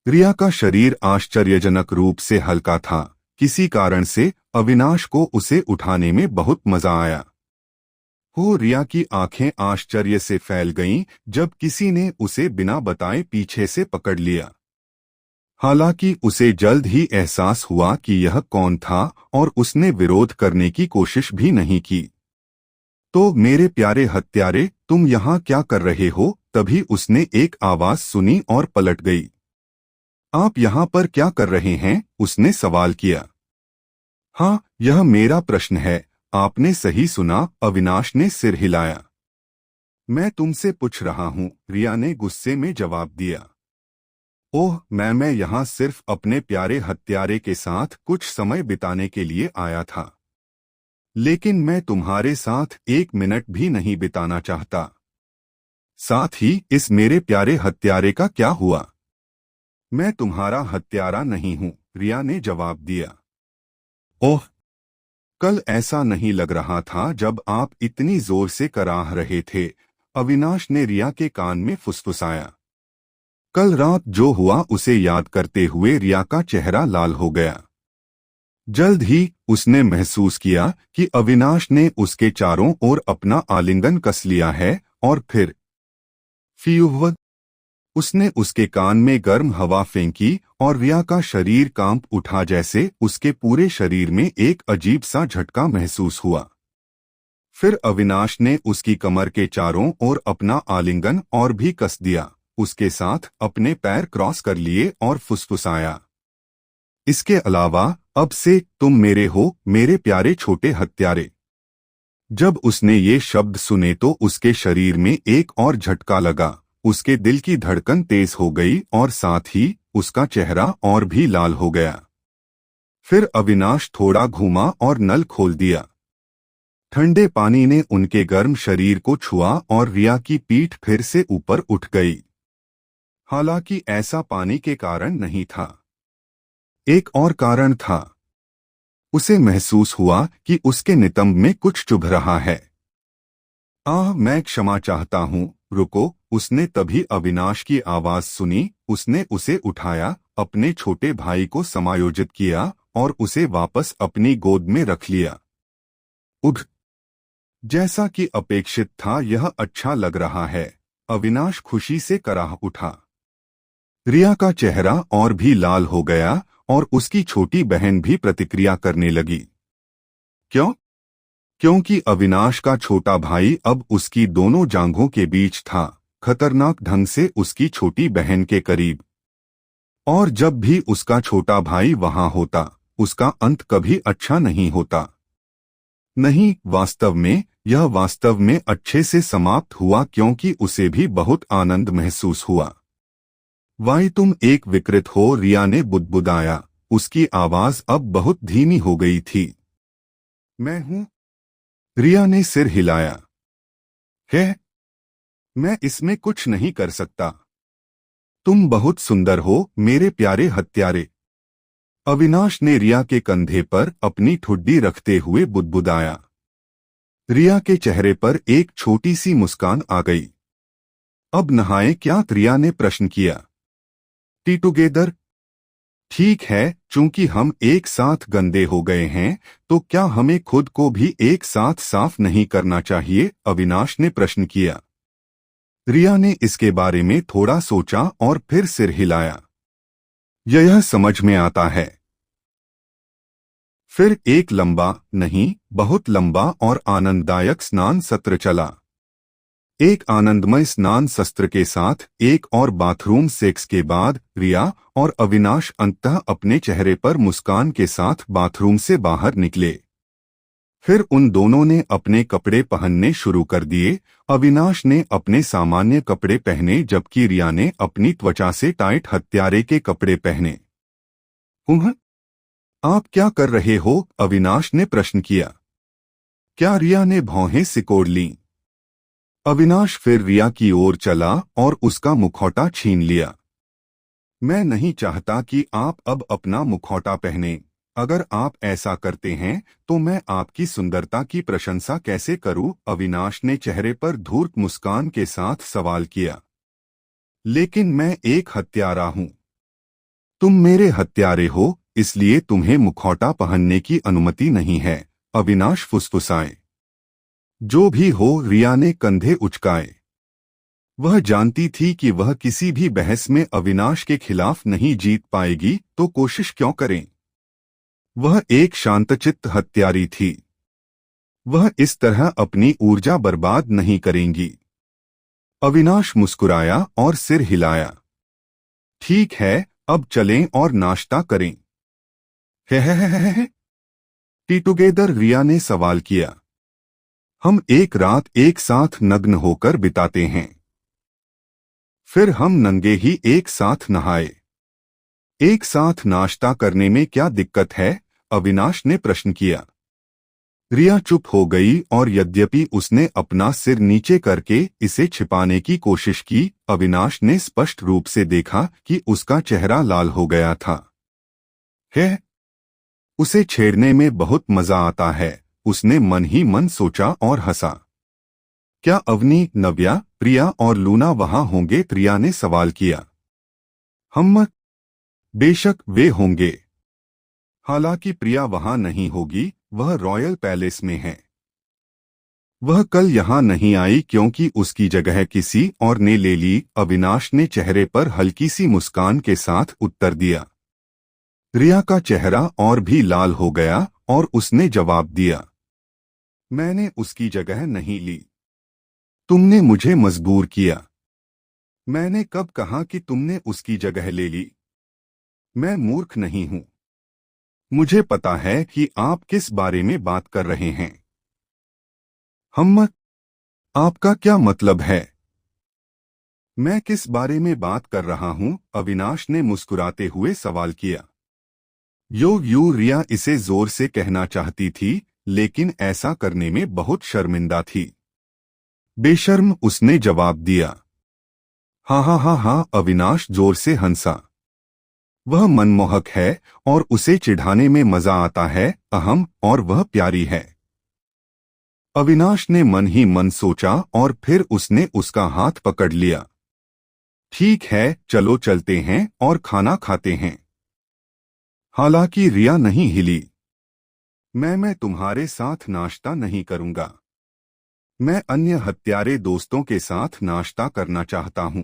रिया का शरीर आश्चर्यजनक रूप से हल्का था, किसी कारण से अविनाश को उसे उठाने में बहुत मजा आया। रिया की आंखें आश्चर्य से फैल गईं जब किसी ने उसे बिना बताए पीछे से पकड़ लिया। हालांकि उसे जल्द ही एहसास हुआ कि यह कौन था और उसने विरोध करने की कोशिश भी नहीं की। तो मेरे प्यारे हत्यारे, तुम यहाँ क्या कर रहे हो? तभी उसने एक आवाज सुनी और पलट गई। आप यहाँ पर क्या कर रहे हैं? उसने सवाल किया। हाँ, यह मेरा प्रश्न है, आपने सही सुना, अविनाश ने सिर हिलाया। मैं तुमसे पूछ रहा हूँ, रिया ने गुस्से में जवाब दिया। ओह, मैं यहाँ सिर्फ अपने प्यारे हत्यारे के साथ कुछ समय बिताने के लिए आया था, लेकिन मैं तुम्हारे साथ 1 मिनट भी नहीं बिताना चाहता। साथ ही इस मेरे प्यारे हत्यारे का क्या हुआ? मैं तुम्हारा हत्यारा नहीं हूँ, रिया ने जवाब दिया। ओह, कल ऐसा नहीं लग रहा था जब आप इतनी जोर से कराह रहे थे, अविनाश ने रिया के कान में फुसफुसाया। कल रात जो हुआ उसे याद करते हुए रिया का चेहरा लाल हो गया। जल्द ही उसने महसूस किया कि अविनाश ने उसके चारों ओर अपना आलिंगन कस लिया है और फिर फ्यूव उसने उसके कान में गर्म हवा फेंकी और रिया का शरीर कांप उठा, जैसे उसके पूरे शरीर में एक अजीब सा झटका महसूस हुआ। फिर अविनाश ने उसकी कमर के चारों ओर अपना आलिंगन और भी कस दिया, उसके साथ अपने पैर क्रॉस कर लिए और फुसफुसाया, इसके अलावा अब से तुम मेरे हो, मेरे प्यारे छोटे हत्यारे। जब उसने ये शब्द सुने तो उसके शरीर में एक और झटका लगा, उसके दिल की धड़कन तेज हो गई और साथ ही उसका चेहरा और भी लाल हो गया। फिर अविनाश थोड़ा घूमा और नल खोल दिया। ठंडे पानी ने उनके गर्म शरीर को छुआ और रिया की पीठ फिर से ऊपर उठ गई। हालांकि ऐसा पानी के कारण नहीं था, एक और कारण था। उसे महसूस हुआ कि उसके नितंब में कुछ चुभ रहा है। मैं क्षमा चाहता हूँ, रुको। उसने तभी अविनाश की आवाज सुनी। उसने उसे उठाया, अपने छोटे भाई को समायोजित किया और उसे वापस अपनी गोद में रख लिया। उठ, जैसा कि अपेक्षित था, यह अच्छा लग रहा है, अविनाश खुशी से कराह उठा। रिया का चेहरा और भी लाल हो गया और उसकी छोटी बहन भी प्रतिक्रिया करने लगी। क्यों? क्योंकि अविनाश का छोटा भाई अब उसकी दोनों जांघों के बीच था, खतरनाक ढंग से उसकी छोटी बहन के करीब। और जब भी उसका छोटा भाई वहां होता, उसका अंत कभी अच्छा नहीं होता। नहीं, यह वास्तव में अच्छे से समाप्त हुआ, क्योंकि उसे भी बहुत आनंद महसूस हुआ। वाई तुम एक विकृत हो, रिया ने बुदबुदाया। उसकी आवाज अब बहुत धीमी हो गई थी। मैं हूं, रिया ने सिर हिलाया। है, मैं इसमें कुछ नहीं कर सकता। तुम बहुत सुंदर हो, मेरे प्यारे हत्यारे। अविनाश ने रिया के कंधे पर अपनी ठुड्डी रखते हुए बुदबुदाया। रिया के चेहरे पर एक छोटी सी मुस्कान आ गई। अब नहाएं क्या? रिया ने प्रश्न किया। T together? ठीक है, चूंकि हम एक साथ गंदे हो गए हैं, तो क्या हमें खुद को भी एक साथ साफ नहीं करना चाहिए? अविनाश ने प्रश्न किया। रिया ने इसके बारे में थोड़ा सोचा और फिर सिर हिलाया। यह समझ में आता है। फिर एक लंबा, नहीं बहुत लंबा और आनंददायक स्नान सत्र चला। एक आनंदमय स्नान सत्र के साथ एक और बाथरूम सेक्स के बाद रिया और अविनाश अंततः अपने चेहरे पर मुस्कान के साथ बाथरूम से बाहर निकले। फिर उन दोनों ने अपने कपड़े पहनने शुरू कर दिए। अविनाश ने अपने सामान्य कपड़े पहने, जबकि रिया ने अपनी त्वचा से टाइट हत्यारे के कपड़े पहने। आप क्या कर रहे हो? अविनाश ने प्रश्न किया। क्या रिया ने भौहें सिकोड़ लीं? अविनाश फिर रिया की ओर चला और उसका मुखौटा छीन लिया। मैं नहीं चाहता कि आप अब अपना मुखौटा पहने। अगर आप ऐसा करते हैं तो मैं आपकी सुंदरता की प्रशंसा कैसे करूं? अविनाश ने चेहरे पर धूर्त मुस्कान के साथ सवाल किया। लेकिन मैं एक हत्यारा हूं। तुम मेरे हत्यारे हो, इसलिए तुम्हें मुखौटा पहनने की अनुमति नहीं है, अविनाश फुसफुसाए। जो भी हो, रिया ने कंधे उचकाए। वह जानती थी कि वह किसी भी बहस में अविनाश के खिलाफ नहीं जीत पाएगी, तो कोशिश क्यों करें। वह एक शांतचित्त हत्यारी थी। वह इस तरह अपनी ऊर्जा बर्बाद नहीं करेंगी। अविनाश मुस्कुराया और सिर हिलाया। ठीक है, अब चलें और नाश्ता करें। है टी टुगेदर? रिया ने सवाल किया। हम एक रात एक साथ नग्न होकर बिताते हैं, फिर हम नंगे ही एक साथ नहाए। एक साथ नाश्ता करने में क्या दिक्कत है? अविनाश ने प्रश्न किया। रिया चुप हो गई और यद्यपि उसने अपना सिर नीचे करके इसे छिपाने की कोशिश की, अविनाश ने स्पष्ट रूप से देखा कि उसका चेहरा लाल हो गया था। है, उसे छेड़ने में बहुत मजा आता है, उसने मन ही मन सोचा और हंसा। क्या अवनी, नव्या, प्रिया और लूना वहां होंगे? प्रिया ने सवाल किया। हम? बेशक वे होंगे। हालांकि प्रिया वहां नहीं होगी, वह रॉयल पैलेस में है। वह कल यहाँ नहीं आई क्योंकि उसकी जगह किसी और ने ले ली, अविनाश ने चेहरे पर हल्की सी मुस्कान के साथ उत्तर दिया। रिया का चेहरा और भी लाल हो गया और उसने जवाब दिया, मैंने उसकी जगह नहीं ली। तुमने मुझे मजबूर किया। मैंने कब कहा कि तुमने उसकी जगह ले ली? मैं मूर्ख नहीं हूं। मुझे पता है कि आप किस बारे में बात कर रहे हैं। हम आपका क्या मतलब है? मैं किस बारे में बात कर रहा हूं? अविनाश ने मुस्कुराते हुए सवाल किया। रिया इसे जोर से कहना चाहती थी, लेकिन ऐसा करने में बहुत शर्मिंदा थी। बेशर्म, उसने जवाब दिया। हाँ हाँ हाँ हाँ, अविनाश जोर से हंसा। वह मनमोहक है और उसे चिढ़ाने में मजा आता है, अहम, और वह प्यारी है। अविनाश ने मन ही मन सोचा और फिर उसने उसका हाथ पकड़ लिया। ठीक है, चलो चलते हैं और खाना खाते हैं। हालांकि रिया नहीं हिली। मैं तुम्हारे साथ नाश्ता नहीं करूंगा। मैं अन्य हत्यारे दोस्तों के साथ नाश्ता करना चाहता हूं।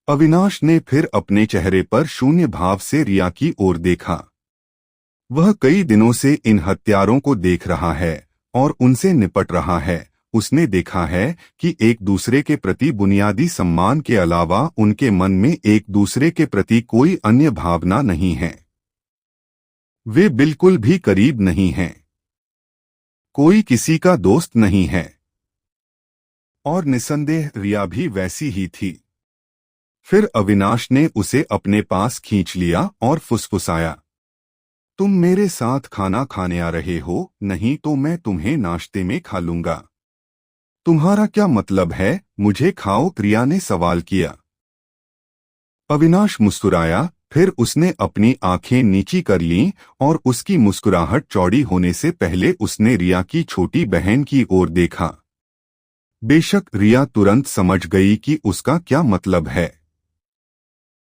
अविनाश ने फिर अपने चेहरे पर शून्य भाव से रिया की ओर देखा। वह कई दिनों से इन हत्यारों को देख रहा है और उनसे निपट रहा है। उसने देखा है कि एक दूसरे के प्रति बुनियादी सम्मान के अलावा उनके मन में एक दूसरे के प्रति कोई अन्य भावना नहीं है। वे बिल्कुल भी करीब नहीं हैं। कोई किसी का दोस्त नहीं है। और निस्संदेह रिया भी वैसी ही थी। फिर अविनाश ने उसे अपने पास खींच लिया और फुसफुसाया, तुम मेरे साथ खाना खाने आ रहे हो? नहीं तो मैं तुम्हें नाश्ते में खा लूंगा। तुम्हारा क्या मतलब है? मुझे खाओ, रिया ने सवाल किया। अविनाश मुस्कुराया, फिर उसने अपनी आंखें नीची कर लीं और उसकी मुस्कुराहट चौड़ी होने से पहले उसने रिया की छोटी बहन की ओर देखा। बेशक रिया तुरंत समझ गई कि उसका क्या मतलब है।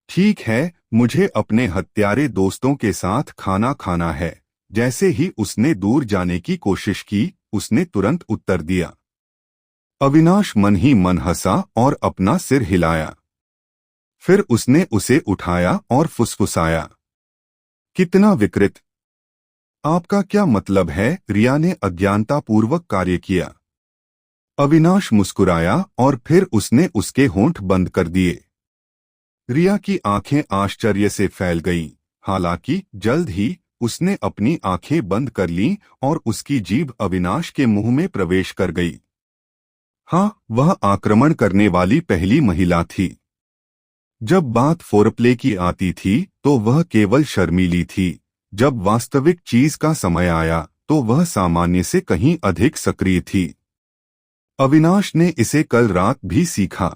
ठीक है, मुझे अपने हत्यारे दोस्तों के साथ खाना खाना है। जैसे ही उसने दूर जाने की कोशिश की, उसने तुरंत उत्तर दिया। अविनाश मन ही मन हंसा और अपना सिर हिलाया। फिर उसने उसे उठाया और फुसफुसाया, कितना विकृत। आपका क्या मतलब है? रिया ने अज्ञानतापूर्वक कार्य किया। अविनाश मुस्कुराया और फिर उसने उसके होंठ बंद कर दिए। रिया की आंखें आश्चर्य से फैल गईं, हालांकि जल्द ही उसने अपनी आंखें बंद कर लीं और उसकी जीभ अविनाश के मुंह में प्रवेश कर गई। हाँ, वह आक्रमण करने वाली पहली महिला थी। जब बात फोरप्ले की आती थी तो वह केवल शर्मीली थी। जब वास्तविक चीज का समय आया तो वह सामान्य से कहीं अधिक सक्रिय थी। अविनाश ने इसे कल रात भी सीखा।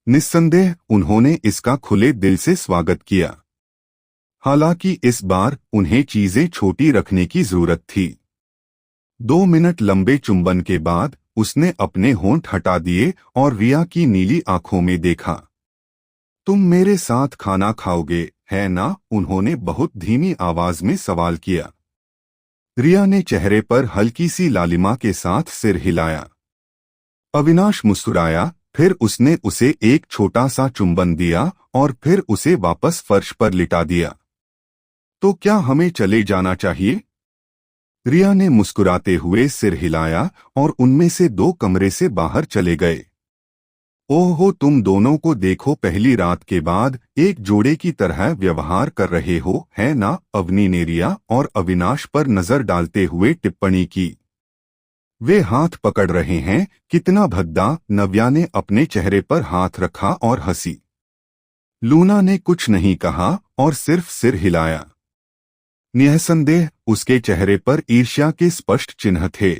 निस्संदेह उन्होंने इसका खुले दिल से स्वागत किया। हालांकि इस बार उन्हें चीजें छोटी रखने की जरूरत थी। 2 मिनट लंबे चुंबन के बाद उसने अपने होंठ हटा दिए और रिया की नीली आंखों में देखा। तुम मेरे साथ खाना खाओगे, है ना? उन्होंने बहुत धीमी आवाज में सवाल किया। रिया ने चेहरे पर हल्की सी लालिमा के साथ सिर हिलाया। अविनाश मुस्कुराया, फिर उसने उसे एक छोटा सा चुंबन दिया और फिर उसे वापस फर्श पर लिटा दिया। तो क्या हमें चले जाना चाहिए? रिया ने मुस्कुराते हुए सिर हिलाया और उनमें से 2 कमरे से बाहर चले गए। ओहो, तुम दोनों को देखो, पहली रात के बाद एक जोड़े की तरह व्यवहार कर रहे हो, है ना? अवनी ने रिया और अविनाश पर नजर डालते हुए टिप्पणी की। वे हाथ पकड़ रहे हैं, कितना भद्दा। नव्या ने अपने चेहरे पर हाथ रखा और हंसी। लूना ने कुछ नहीं कहा और सिर्फ सिर हिलाया। निःसंदेह उसके चेहरे पर ईर्ष्या के स्पष्ट चिन्ह थे।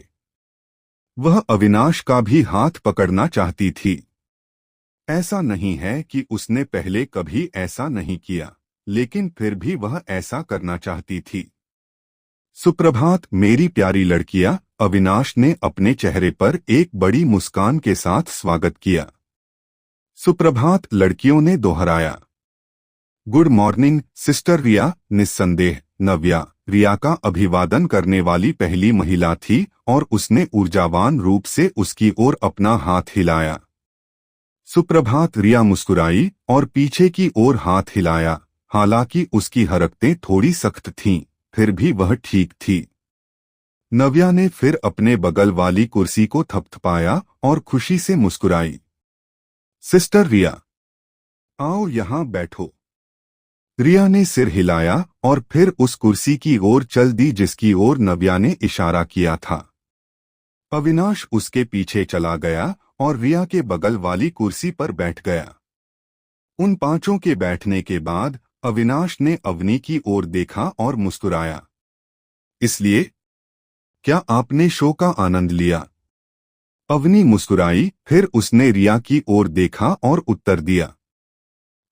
वह अविनाश का भी हाथ पकड़ना चाहती थी। ऐसा नहीं है कि उसने पहले कभी ऐसा नहीं किया, लेकिन फिर भी वह ऐसा करना चाहती थी। सुप्रभात मेरी प्यारी लड़कियां, अविनाश ने अपने चेहरे पर एक बड़ी मुस्कान के साथ स्वागत किया। सुप्रभात, लड़कियों ने दोहराया। गुड मॉर्निंग सिस्टर रिया, निस्संदेह नव्या रिया का अभिवादन करने वाली पहली महिला थी और उसने ऊर्जावान रूप से उसकी ओर अपना हाथ हिलाया। सुप्रभात, रिया मुस्कुराई और पीछे की ओर हाथ हिलाया। हालांकि उसकी हरकतें थोड़ी सख्त थीं, फिर भी वह ठीक थी। नव्या ने फिर अपने बगल वाली कुर्सी को थपथपाया और खुशी से मुस्कुराई। सिस्टर रिया, आओ यहाँ बैठो। रिया ने सिर हिलाया और फिर उस कुर्सी की ओर चल दी जिसकी ओर नव्या ने इशारा किया था। अविनाश उसके पीछे चला गया और रिया के बगल वाली कुर्सी पर बैठ गया। उन पांचों के बैठने के बाद अविनाश ने अवनी की ओर देखा और मुस्कुराया। इसलिए क्या आपने शो का आनंद लिया? अवनी मुस्कुराई, फिर उसने रिया की ओर देखा और उत्तर दिया,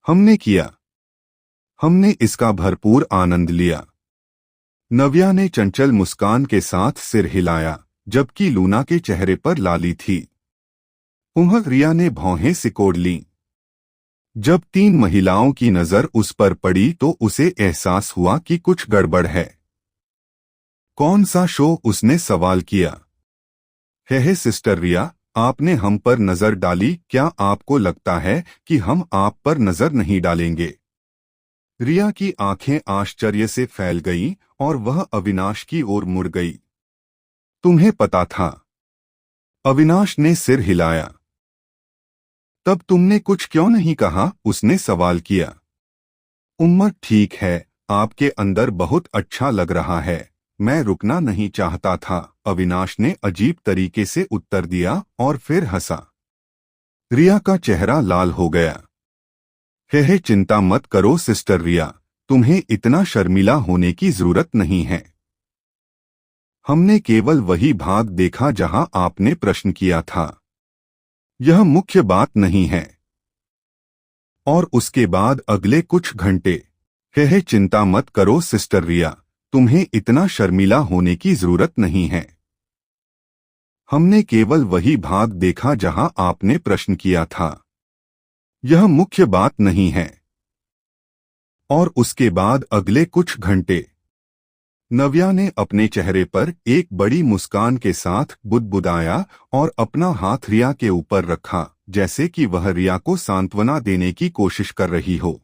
हमने किया। हमने इसका भरपूर आनंद लिया। नव्या ने चंचल मुस्कान के साथ सिर हिलाया, जबकि लूना के चेहरे पर लाली थी। रिया ने भौहें सिकोड़ लीं। जब तीन महिलाओं की नजर उस पर पड़ी तो उसे एहसास हुआ कि कुछ गड़बड़ है। कौन सा शो? उसने सवाल किया। हे सिस्टर रिया, आपने हम पर नजर डाली, क्या आपको लगता है कि हम आप पर नजर नहीं डालेंगे? रिया की आंखें आश्चर्य से फैल गईं और वह अविनाश की ओर मुड़ गई। तुम्हें पता था? अविनाश ने सिर हिलाया। तब तुमने कुछ क्यों नहीं कहा? उसने सवाल किया। ठीक है, आपके अंदर बहुत अच्छा लग रहा है, मैं रुकना नहीं चाहता था, अविनाश ने अजीब तरीके से उत्तर दिया और फिर हंसा। रिया का चेहरा लाल हो गया। हे चिंता मत करो सिस्टर रिया, तुम्हें इतना शर्मिला होने की जरूरत नहीं है। हमने केवल वही भाग देखा जहां आपने प्रश्न किया था। यह मुख्य बात नहीं है। और उसके बाद अगले कुछ घंटे। हे चिंता मत करो सिस्टर रिया, तुम्हें इतना शर्मिला होने की जरूरत नहीं है। हमने केवल वही भाग देखा जहां आपने प्रश्न किया था। यह मुख्य बात नहीं है। और उसके बाद अगले कुछ घंटे। नव्या ने अपने चेहरे पर एक बड़ी मुस्कान के साथ बुदबुदाया और अपना हाथ रिया के ऊपर रखा, जैसे कि वह रिया को सांत्वना देने की कोशिश कर रही हो।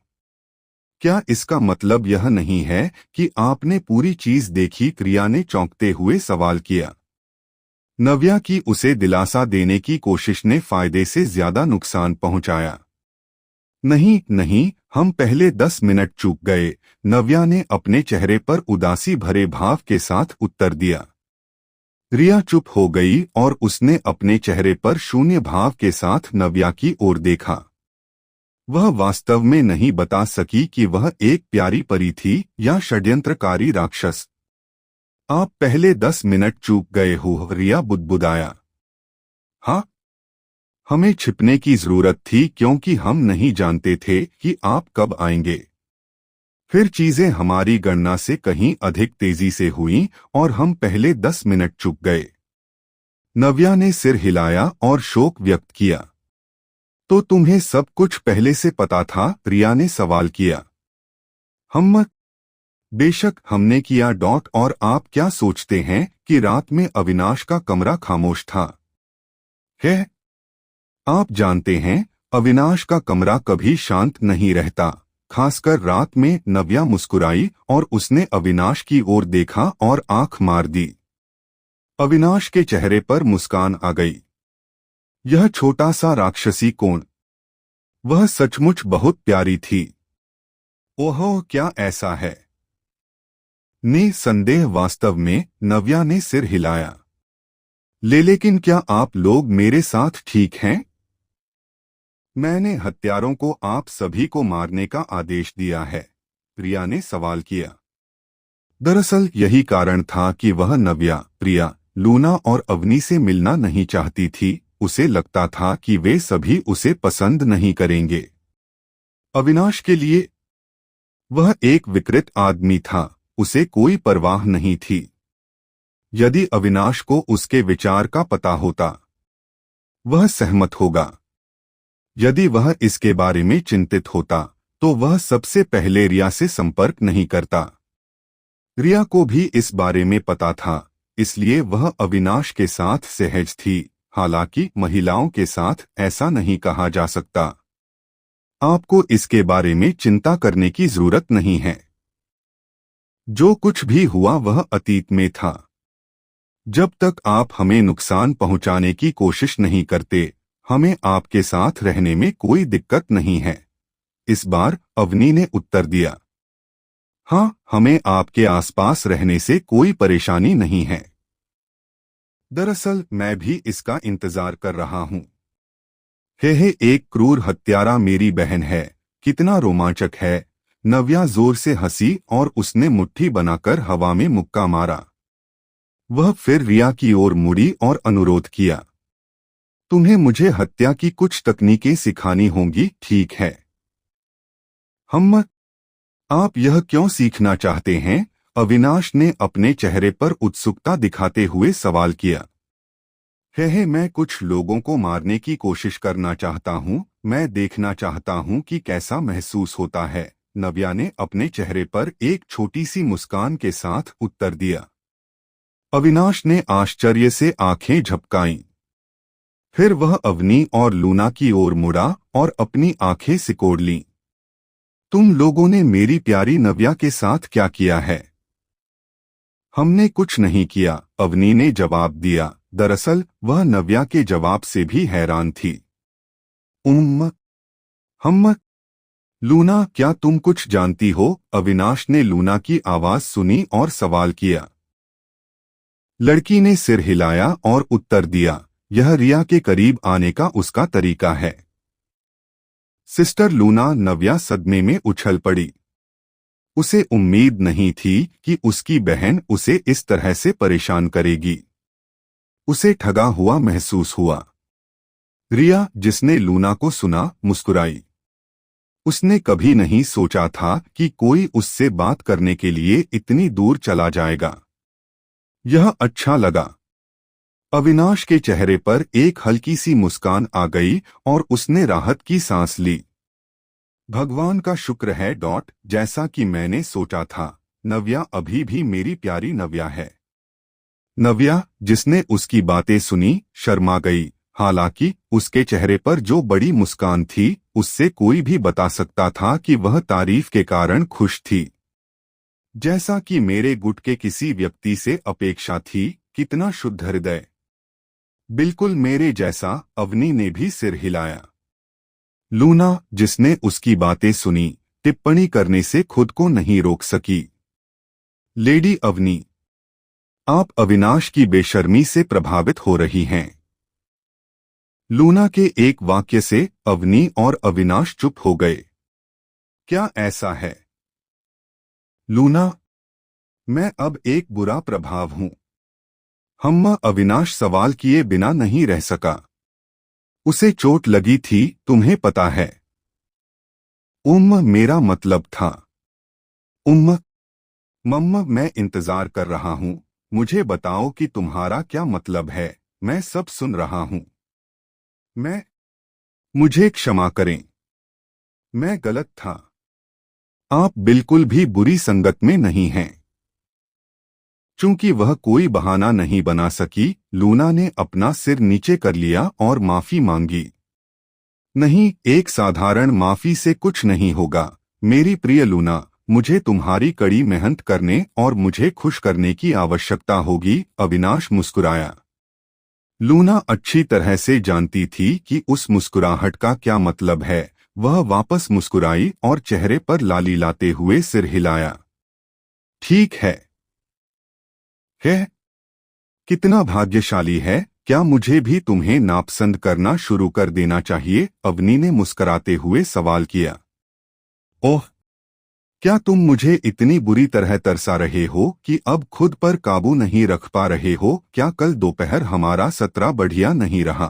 क्या इसका मतलब यह नहीं है कि आपने पूरी चीज देखी? रिया ने चौंकते हुए सवाल किया। नव्या की उसे दिलासा देने की कोशिश ने फायदे से ज्यादा नुकसान पहुंचाया। नहीं नहीं, हम पहले 10 मिनट चूक गए, नव्या ने अपने चेहरे पर उदासी भरे भाव के साथ उत्तर दिया। रिया चुप हो गई और उसने अपने चेहरे पर शून्य भाव के साथ नव्या की ओर देखा। वह वास्तव में नहीं बता सकी कि वह एक प्यारी परी थी या षड्यंत्रकारी राक्षस। आप पहले 10 मिनट चूक गए हो, रिया बुदबुदाया। हाँ, हमें छिपने की जरूरत थी क्योंकि हम नहीं जानते थे कि आप कब आएंगे। फिर चीजें हमारी गणना से कहीं अधिक तेजी से हुईं और हम पहले 10 मिनट चूक गए। नव्या ने सिर हिलाया और शोक व्यक्त किया। तो तुम्हें सब कुछ पहले से पता था? रिया ने सवाल किया। बेशक हमने किया। और आप क्या सोचते हैं कि रात में अविनाश का कमरा खामोश था? है, आप जानते हैं, अविनाश का कमरा कभी शांत नहीं रहता, खासकर रात में। नव्या मुस्कुराई और उसने अविनाश की ओर देखा और आंख मार दी। अविनाश के चेहरे पर मुस्कान आ गई। यह छोटा सा राक्षसी कोण, वह सचमुच बहुत प्यारी थी। ओह, क्या ऐसा है? संदेह। वास्तव में, नव्या ने सिर हिलाया। लेकिन क्या आप लोग मेरे साथ ठीक हैं? मैंने हत्यारों को आप सभी को मारने का आदेश दिया है, रिया ने सवाल किया। दरअसल यही कारण था कि वह नव्या, प्रिया, लूना और अवनी से मिलना नहीं चाहती थी। उसे लगता था कि वे सभी उसे पसंद नहीं करेंगे। अविनाश के लिए वह एक विकृत आदमी था, उसे कोई परवाह नहीं थी। यदि अविनाश को उसके विचार का पता होता, वह सहमत होगा। यदि वह इसके बारे में चिंतित होता, तो वह सबसे पहले रिया से संपर्क नहीं करता। रिया को भी इस बारे में पता था, इसलिए वह अविनाश के साथ सहज थी। हालांकि महिलाओं के साथ ऐसा नहीं कहा जा सकता। आपको इसके बारे में चिंता करने की जरूरत नहीं है। जो कुछ भी हुआ वह अतीत में था। जब तक आप हमें नुकसान पहुंचाने की कोशिश नहीं करते, हमें आपके साथ रहने में कोई दिक्कत नहीं है। इस बार अवनी ने उत्तर दिया। हाँ, हमें आपके आसपास रहने से कोई परेशानी नहीं है। दरअसल मैं भी इसका इंतजार कर रहा हूँ। हे एक क्रूर हत्यारा मेरी बहन है, कितना रोमांचक है। नव्या जोर से हंसी और उसने मुट्ठी बनाकर हवा में मुक्का मारा। वह फिर रिया की ओर मुड़ी और अनुरोध किया, तुम्हें मुझे हत्या की कुछ तकनीकें सिखानी होंगी, ठीक है? हम आप यह क्यों सीखना चाहते हैं? अविनाश ने अपने चेहरे पर उत्सुकता दिखाते हुए सवाल किया। मैं कुछ लोगों को मारने की कोशिश करना चाहता हूँ। मैं देखना चाहता हूँ कि कैसा महसूस होता है। नव्या ने अपने चेहरे पर एक छोटी सी मुस्कान के साथ उत्तर दिया। अविनाश ने आश्चर्य से आंखें झपकाईं। फिर वह अवनी और लूना की ओर मुड़ा और अपनी आंखें सिकोड़ लीं। तुम लोगों ने मेरी प्यारी नव्या के साथ क्या किया है? हमने कुछ नहीं किया, अवनी ने जवाब दिया। दरअसल वह नव्या के जवाब से भी हैरान थी। हम लूना, क्या तुम कुछ जानती हो? अविनाश ने लूना की आवाज सुनी और सवाल किया। लड़की ने सिर हिलाया और उत्तर दिया, यह रिया के करीब आने का उसका तरीका है। सिस्टर लूना, नव्या सदमे में उछल पड़ी। उसे उम्मीद नहीं थी कि उसकी बहन उसे इस तरह से परेशान करेगी। उसे ठगा हुआ महसूस हुआ। रिया, जिसने लूना को सुना, मुस्कुराई। उसने कभी नहीं सोचा था कि कोई उससे बात करने के लिए इतनी दूर चला जाएगा। यह अच्छा लगा। अविनाश के चेहरे पर एक हल्की सी मुस्कान आ गई और उसने राहत की सांस ली। भगवान का शुक्र है। जैसा कि मैंने सोचा था, नव्या अभी भी मेरी प्यारी नव्या है। नव्या, जिसने उसकी बातें सुनी, शर्मा गई। हालांकि उसके चेहरे पर जो बड़ी मुस्कान थी, उससे कोई भी बता सकता था कि वह तारीफ के कारण खुश थी। जैसा कि मेरे गुट के किसी व्यक्ति से अपेक्षा थी, कितना शुद्ध हृदय। बिल्कुल मेरे जैसा। अवनी ने भी सिर हिलाया। लूना, जिसने उसकी बातें सुनी, टिप्पणी करने से खुद को नहीं रोक सकी। लेडी अवनी, आप अविनाश की बेशर्मी से प्रभावित हो रही हैं। लूना के एक वाक्य से अवनी और अविनाश चुप हो गए। क्या ऐसा है? लूना, मैं अब एक बुरा प्रभाव हूं। अविनाश सवाल किए बिना नहीं रह सका। उसे चोट लगी थी, तुम्हें पता है? मेरा मतलब था। मम्मा, मैं इंतजार कर रहा हूं। मुझे बताओ कि तुम्हारा क्या मतलब है। मैं सब सुन रहा हूं। मुझे क्षमा करें। मैं गलत था। आप बिल्कुल भी बुरी संगत में नहीं हैं। चूंकि वह कोई बहाना नहीं बना सकी, लूना ने अपना सिर नीचे कर लिया और माफी मांगी। नहीं, एक साधारण माफी से कुछ नहीं होगा। मेरी प्रिय लूना, मुझे तुम्हारी कड़ी मेहनत करने और मुझे खुश करने की आवश्यकता होगी। अविनाश मुस्कुराया। लूना अच्छी तरह से जानती थी कि उस मुस्कुराहट का क्या मतलब है। वह वापस मुस्कुराई और चेहरे पर लाली लाते हुए सिर हिलाया। ठीक है। कितना भाग्यशाली है। क्या मुझे भी तुम्हें नापसंद करना शुरू कर देना चाहिए? अवनी ने मुस्कुराते हुए सवाल किया। ओह, क्या तुम मुझे इतनी बुरी तरह तरसा रहे हो कि अब खुद पर काबू नहीं रख पा रहे हो? क्या कल दोपहर हमारा सत्र बढ़िया नहीं रहा?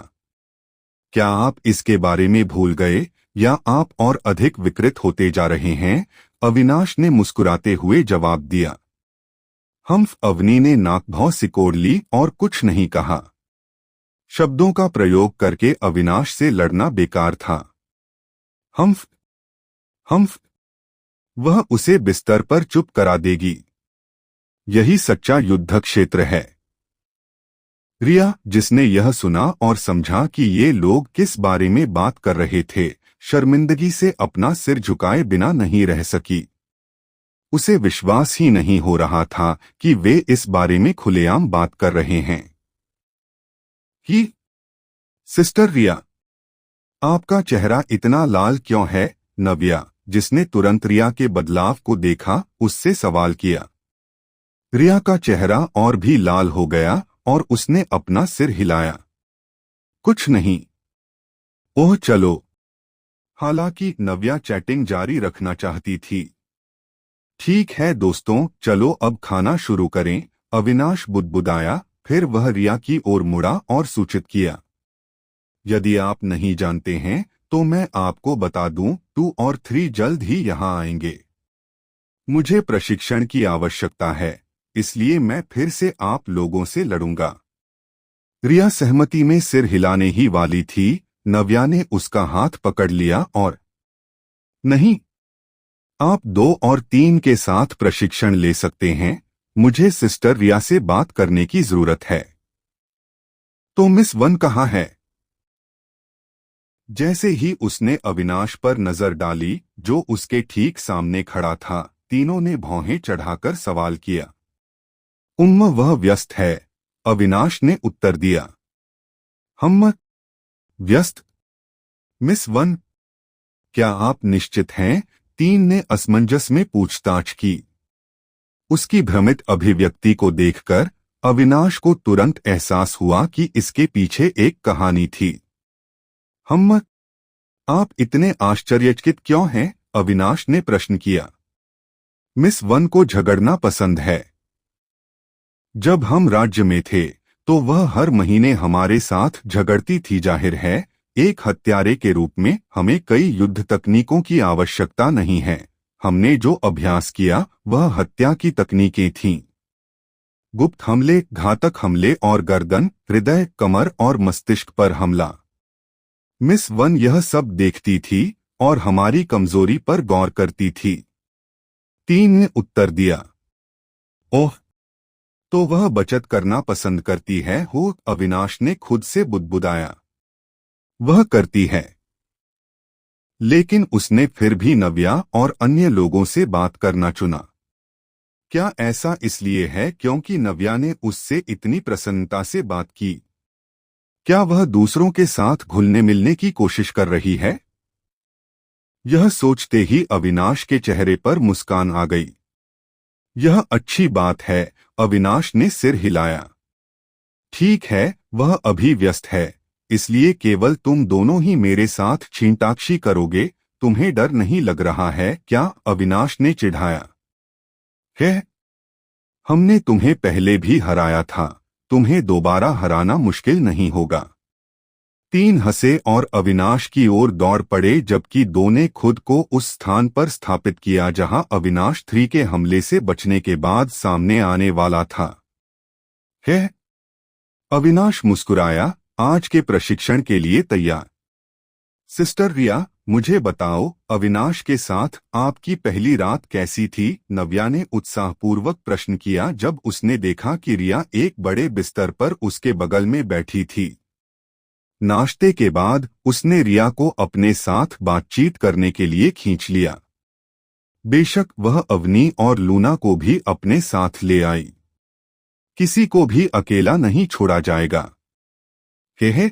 क्या आप इसके बारे में भूल गए या आप और अधिक विकृत होते जा रहे हैं? अविनाश ने मुस्कुराते हुए जवाब दिया। अवनी ने नाक भौं सिकोड़ ली और कुछ नहीं कहा। शब्दों का प्रयोग करके अविनाश से लड़ना बेकार था। वह उसे बिस्तर पर चुप करा देगी। यही सच्चा युद्ध क्षेत्र है। रिया, जिसने यह सुना और समझा कि ये लोग किस बारे में बात कर रहे थे, शर्मिंदगी से अपना सिर झुकाए बिना नहीं रह सकी। उसे विश्वास ही नहीं हो रहा था कि वे इस बारे में खुलेआम बात कर रहे हैं। कि सिस्टर रिया, आपका चेहरा इतना लाल क्यों है? नव्या, जिसने तुरंत रिया के बदलाव को देखा, उससे सवाल किया। रिया का चेहरा और भी लाल हो गया और उसने अपना सिर हिलाया। कुछ नहीं। ओह चलो। हालांकि नव्या चैटिंग जारी रखना चाहती थी। ठीक है दोस्तों, चलो अब खाना शुरू करें। अविनाश बुदबुदाया, फिर वह रिया की ओर मुड़ा और सूचित किया। यदि आप नहीं जानते हैं तो मैं आपको बता दूं, 2 और 3 जल्द ही यहां आएंगे। मुझे प्रशिक्षण की आवश्यकता है, इसलिए मैं फिर से आप लोगों से लड़ूंगा। रिया सहमति में सिर हिलाने ही वाली थी। नव्या ने उसका हाथ पकड़ लिया और नहीं, आप 2 और 3 के साथ प्रशिक्षण ले सकते हैं। मुझे सिस्टर रिया से बात करने की जरूरत है। तो मिस 1 कहाँ है? जैसे ही उसने अविनाश पर नजर डाली, जो उसके ठीक सामने खड़ा था, तीनों ने भौहें चढ़ाकर सवाल किया। वह व्यस्त है, अविनाश ने उत्तर दिया। हम व्यस्त? मिस 1, क्या आप निश्चित हैं? 3 ने असमंजस में पूछताछ की। उसकी भ्रमित अभिव्यक्ति को देखकर अविनाश को तुरंत एहसास हुआ कि इसके पीछे एक कहानी थी। हम, आप इतने आश्चर्यचकित क्यों हैं? अविनाश ने प्रश्न किया। मिस 1 को झगड़ना पसंद है। जब हम राज्य में थे तो वह हर महीने हमारे साथ झगड़ती थी। जाहिर है, एक हत्यारे के रूप में हमें कई युद्ध तकनीकों की आवश्यकता नहीं है। हमने जो अभ्यास किया वह हत्या की तकनीकें थीं। गुप्त हमले, घातक हमले और गर्दन, हृदय, कमर और मस्तिष्क पर हमला। मिस 1 यह सब देखती थी और हमारी कमजोरी पर गौर करती थी। 3 ने उत्तर दिया। ओह, तो वह बचत करना पसंद करती है हो? अविनाश ने खुद से बुदबुदाया। वह करती है, लेकिन उसने फिर भी नव्या और अन्य लोगों से बात करना चुना। क्या ऐसा इसलिए है क्योंकि नव्या ने उससे इतनी प्रसन्नता से बात की? क्या वह दूसरों के साथ घुलने मिलने की कोशिश कर रही है? यह सोचते ही अविनाश के चेहरे पर मुस्कान आ गई। यह अच्छी बात है, अविनाश ने सिर हिलाया। ठीक है, वह अभी व्यस्त है, इसलिए केवल तुम दोनों ही मेरे साथ छींटाक्षी करोगे। तुम्हें डर नहीं लग रहा है क्या? अविनाश ने चिढ़ाया। है, हमने तुम्हें पहले भी हराया था, तुम्हें दोबारा हराना मुश्किल नहीं होगा। 3 हंसे और अविनाश की ओर दौड़ पड़े, जबकि 2 ने खुद को उस स्थान पर स्थापित किया जहां अविनाश 3 के हमले से बचने के बाद सामने आने वाला था। है, अविनाश मुस्कुराया। आज के प्रशिक्षण के लिए तैयार? सिस्टर रिया, मुझे बताओ, अविनाश के साथ आपकी पहली रात कैसी थी? नव्या ने उत्साहपूर्वक प्रश्न किया जब उसने देखा कि रिया एक बड़े बिस्तर पर उसके बगल में बैठी थी। नाश्ते के बाद उसने रिया को अपने साथ बातचीत करने के लिए खींच लिया। बेशक वह अवनी और लूना को भी अपने साथ ले आई। किसी को भी अकेला नहीं छोड़ा जाएगा। हे,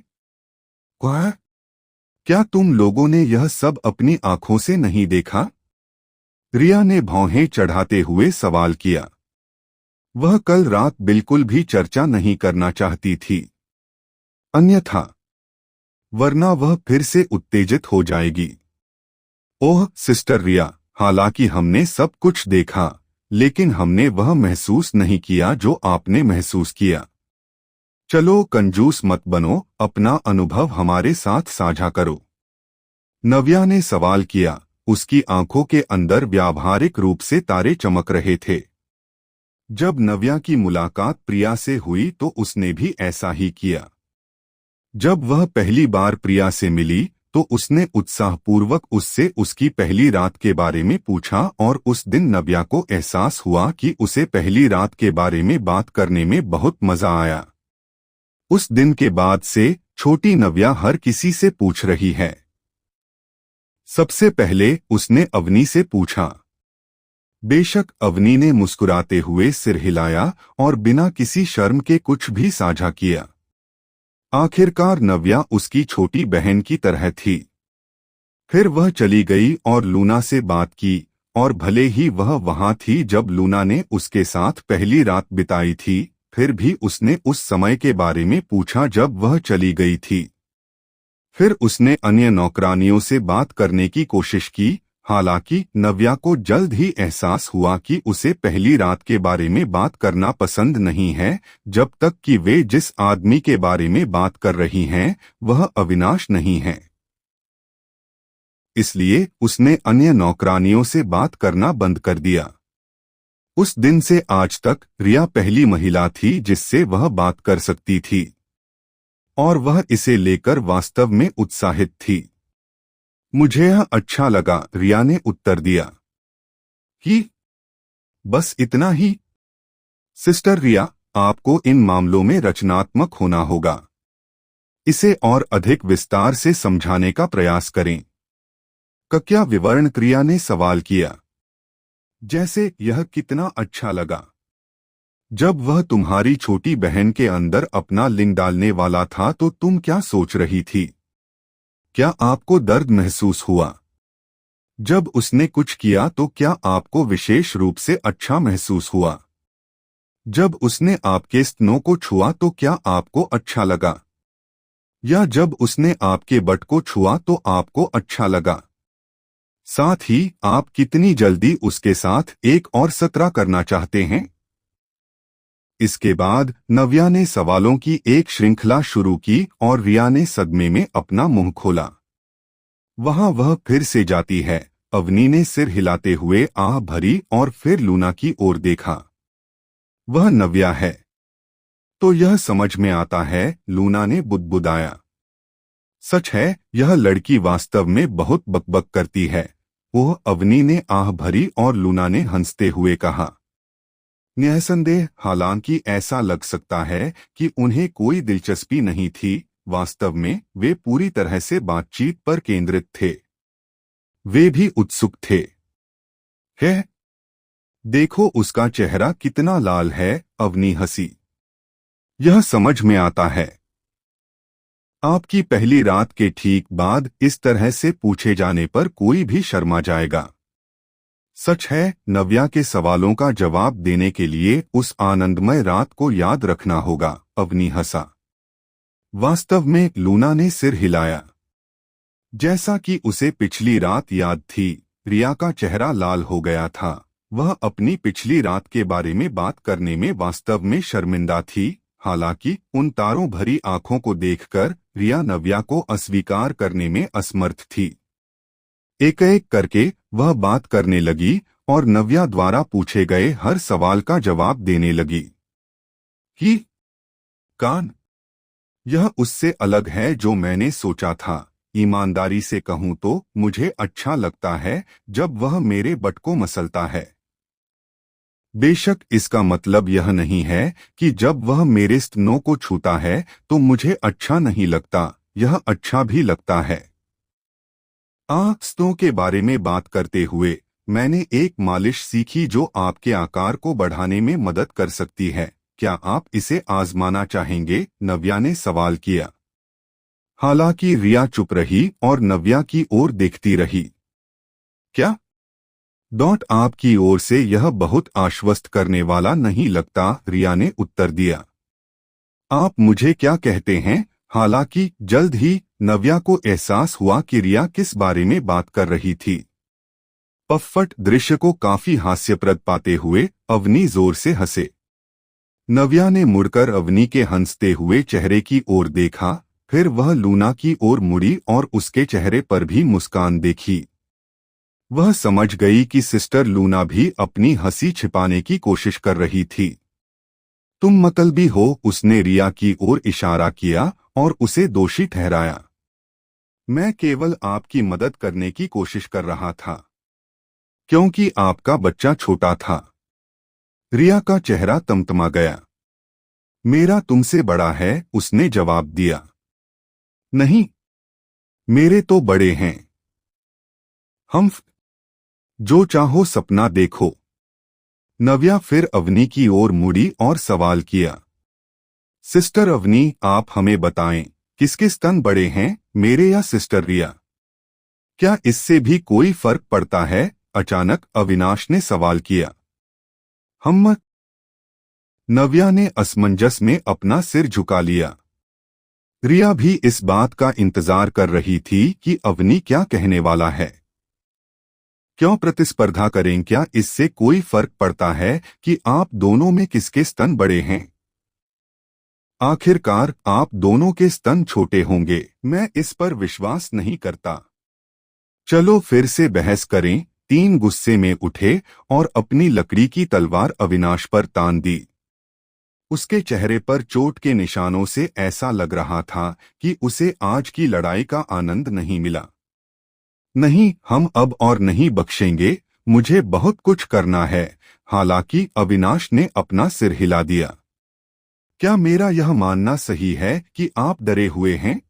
क्या तुम लोगों ने यह सब अपनी आंखों से नहीं देखा? रिया ने भौहें चढ़ाते हुए सवाल किया। वह कल रात बिल्कुल भी चर्चा नहीं करना चाहती थी, अन्यथा वरना वह फिर से उत्तेजित हो जाएगी। ओह सिस्टर रिया, हालांकि हमने सब कुछ देखा, लेकिन हमने वह महसूस नहीं किया जो आपने महसूस किया। चलो कंजूस मत बनो, अपना अनुभव हमारे साथ साझा करो। नव्या ने सवाल किया। उसकी आंखों के अंदर व्यावहारिक रूप से तारे चमक रहे थे। जब नव्या की मुलाकात प्रिया से हुई तो उसने भी ऐसा ही किया। जब वह पहली बार प्रिया से मिली तो उसने उत्साहपूर्वक उससे उसकी पहली रात के बारे में पूछा और उस दिन नव्या को एहसास हुआ कि उसे पहली रात के बारे में बात करने में बहुत मजा आया। उस दिन के बाद से छोटी नव्या हर किसी से पूछ रही है। सबसे पहले उसने अवनी से पूछा। बेशक अवनी ने मुस्कुराते हुए सिर हिलाया और बिना किसी शर्म के कुछ भी साझा किया। आखिरकार नव्या उसकी छोटी बहन की तरह थी। फिर वह चली गई और लूना से बात की, और भले ही वह वहां थी जब लूना ने उसके साथ पहली रात बिताई थी, फिर भी उसने उस समय के बारे में पूछा जब वह चली गई थी। फिर उसने अन्य नौकरानियों से बात करने की कोशिश की। हालांकि नव्या को जल्द ही एहसास हुआ कि उसे पहली रात के बारे में बात करना पसंद नहीं है, जब तक कि वे जिस आदमी के बारे में बात कर रही हैं वह अविनाश नहीं है। इसलिए उसने अन्य नौकरानियों से बात करना बंद कर दिया। उस दिन से आज तक रिया पहली महिला थी जिससे वह बात कर सकती थी, और वह इसे लेकर वास्तव में उत्साहित थी। मुझे यह अच्छा लगा, रिया ने उत्तर दिया। कि बस इतना ही? सिस्टर रिया, आपको इन मामलों में रचनात्मक होना होगा। इसे और अधिक विस्तार से समझाने का प्रयास करें। क्या विवरण? क्रिया ने सवाल किया। जैसे यह कितना अच्छा लगा। जब वह तुम्हारी छोटी बहन के अंदर अपना लिंग डालने वाला था तो तुम क्या सोच रही थी? क्या आपको दर्द महसूस हुआ? जब उसने कुछ किया तो क्या आपको विशेष रूप से अच्छा महसूस हुआ? जब उसने आपके स्तनों को छुआ तो क्या आपको अच्छा लगा? या जब उसने आपके बट को छुआ तो आपको अच्छा लगा? साथ ही आप कितनी जल्दी उसके साथ एक और सत्र करना चाहते हैं? इसके बाद नव्या ने सवालों की एक श्रृंखला शुरू की और रिया ने सदमे में अपना मुंह खोला। वहां वह फिर से जाती है, अवनी ने सिर हिलाते हुए आह भरी और फिर लूना की ओर देखा। वह नव्या है। तो यह समझ में आता है, लूना ने बुदबुदाया। सच है, यह लड़की वास्तव में बहुत बकबक करती है। वह अवनी ने आह भरी और लूना ने हंसते हुए कहा। निसंदेह, हालांकि ऐसा लग सकता है कि उन्हें कोई दिलचस्पी नहीं थी, वास्तव में वे पूरी तरह से बातचीत पर केंद्रित थे। वे भी उत्सुक थे। है? देखो उसका चेहरा कितना लाल है, अवनी हंसी। यह समझ में आता है। आपकी पहली रात के ठीक बाद इस तरह से पूछे जाने पर कोई भी शर्मा जाएगा। सच है, नव्या के सवालों का जवाब देने के लिए उस आनंदमय रात को याद रखना होगा, अवनी हंसा। वास्तव में, लूना ने सिर हिलाया। जैसा कि उसे पिछली रात याद थी, रिया का चेहरा लाल हो गया था। वह अपनी पिछली रात के बारे में बात करने में वास्तव में शर्मिंदा थी। हालांकि उन तारों भरी आंखों को देखकर रिया नव्या को अस्वीकार करने में असमर्थ थी। एक एक करके वह बात करने लगी और नव्या द्वारा पूछे गए हर सवाल का जवाब देने लगी। कि कान, यह उससे अलग है जो मैंने सोचा था। ईमानदारी से कहूं तो मुझे अच्छा लगता है जब वह मेरे बट को मसलता है। बेशक इसका मतलब यह नहीं है कि जब वह मेरे स्तनों को छूता है तो मुझे अच्छा नहीं लगता, यह अच्छा भी लगता है। स्तनों के बारे में बात करते हुए मैंने एक मालिश सीखी जो आपके आकार को बढ़ाने में मदद कर सकती है। क्या आप इसे आजमाना चाहेंगे? नव्या ने सवाल किया। हालांकि रिया चुप रही और नव्या की ओर देखती रही। क्या? आपकी ओर से यह बहुत आश्वस्त करने वाला नहीं लगता, रिया ने उत्तर दिया। आप मुझे क्या कहते हैं? हालांकि जल्द ही नव्या को एहसास हुआ कि रिया किस बारे में बात कर रही थी। पफट दृश्य को काफी हास्यप्रद पाते हुए अवनी जोर से हंसे। नव्या ने मुड़कर अवनी के हंसते हुए चेहरे की ओर देखा, फिर वह लूना की ओर मुड़ी और उसके चेहरे पर भी मुस्कान देखी। वह समझ गई कि सिस्टर लूना भी अपनी हंसी छिपाने की कोशिश कर रही थी। तुम मतलबी हो, उसने रिया की ओर इशारा किया और उसे दोषी ठहराया। मैं केवल आपकी मदद करने की कोशिश कर रहा था क्योंकि आपका बच्चा छोटा था। रिया का चेहरा तमतमा गया। मेरा तुमसे बड़ा है, उसने जवाब दिया। नहीं, मेरे तो बड़े हैं। हम जो चाहो सपना देखो। नव्या फिर अवनी की ओर मुड़ी और सवाल किया। सिस्टर अवनी, आप हमें बताएं, किसके स्तन बड़े हैं, मेरे या सिस्टर रिया? क्या इससे भी कोई फर्क पड़ता है? अचानक अविनाश ने सवाल किया। हम। नव्या ने असमंजस में अपना सिर झुका लिया। रिया भी इस बात का इंतजार कर रही थी कि अवनी क्या कहने वाला है। क्यों प्रतिस्पर्धा करें? क्या इससे कोई फर्क पड़ता है कि आप दोनों में किसके स्तन बड़े हैं? आखिरकार आप दोनों के स्तन छोटे होंगे। मैं इस पर विश्वास नहीं करता। चलो फिर से बहस करें। तीन गुस्से में उठे और अपनी लकड़ी की तलवार अविनाश पर तान दी। उसके चेहरे पर चोट के निशानों से ऐसा लग रहा था कि उसे आज की लड़ाई का आनंद नहीं मिला। नहीं, हम अब और नहीं बख्शेंगे। मुझे बहुत कुछ करना है। हालांकि अविनाश ने अपना सिर हिला दिया। क्या मेरा यह मानना सही है कि आप डरे हुए हैं?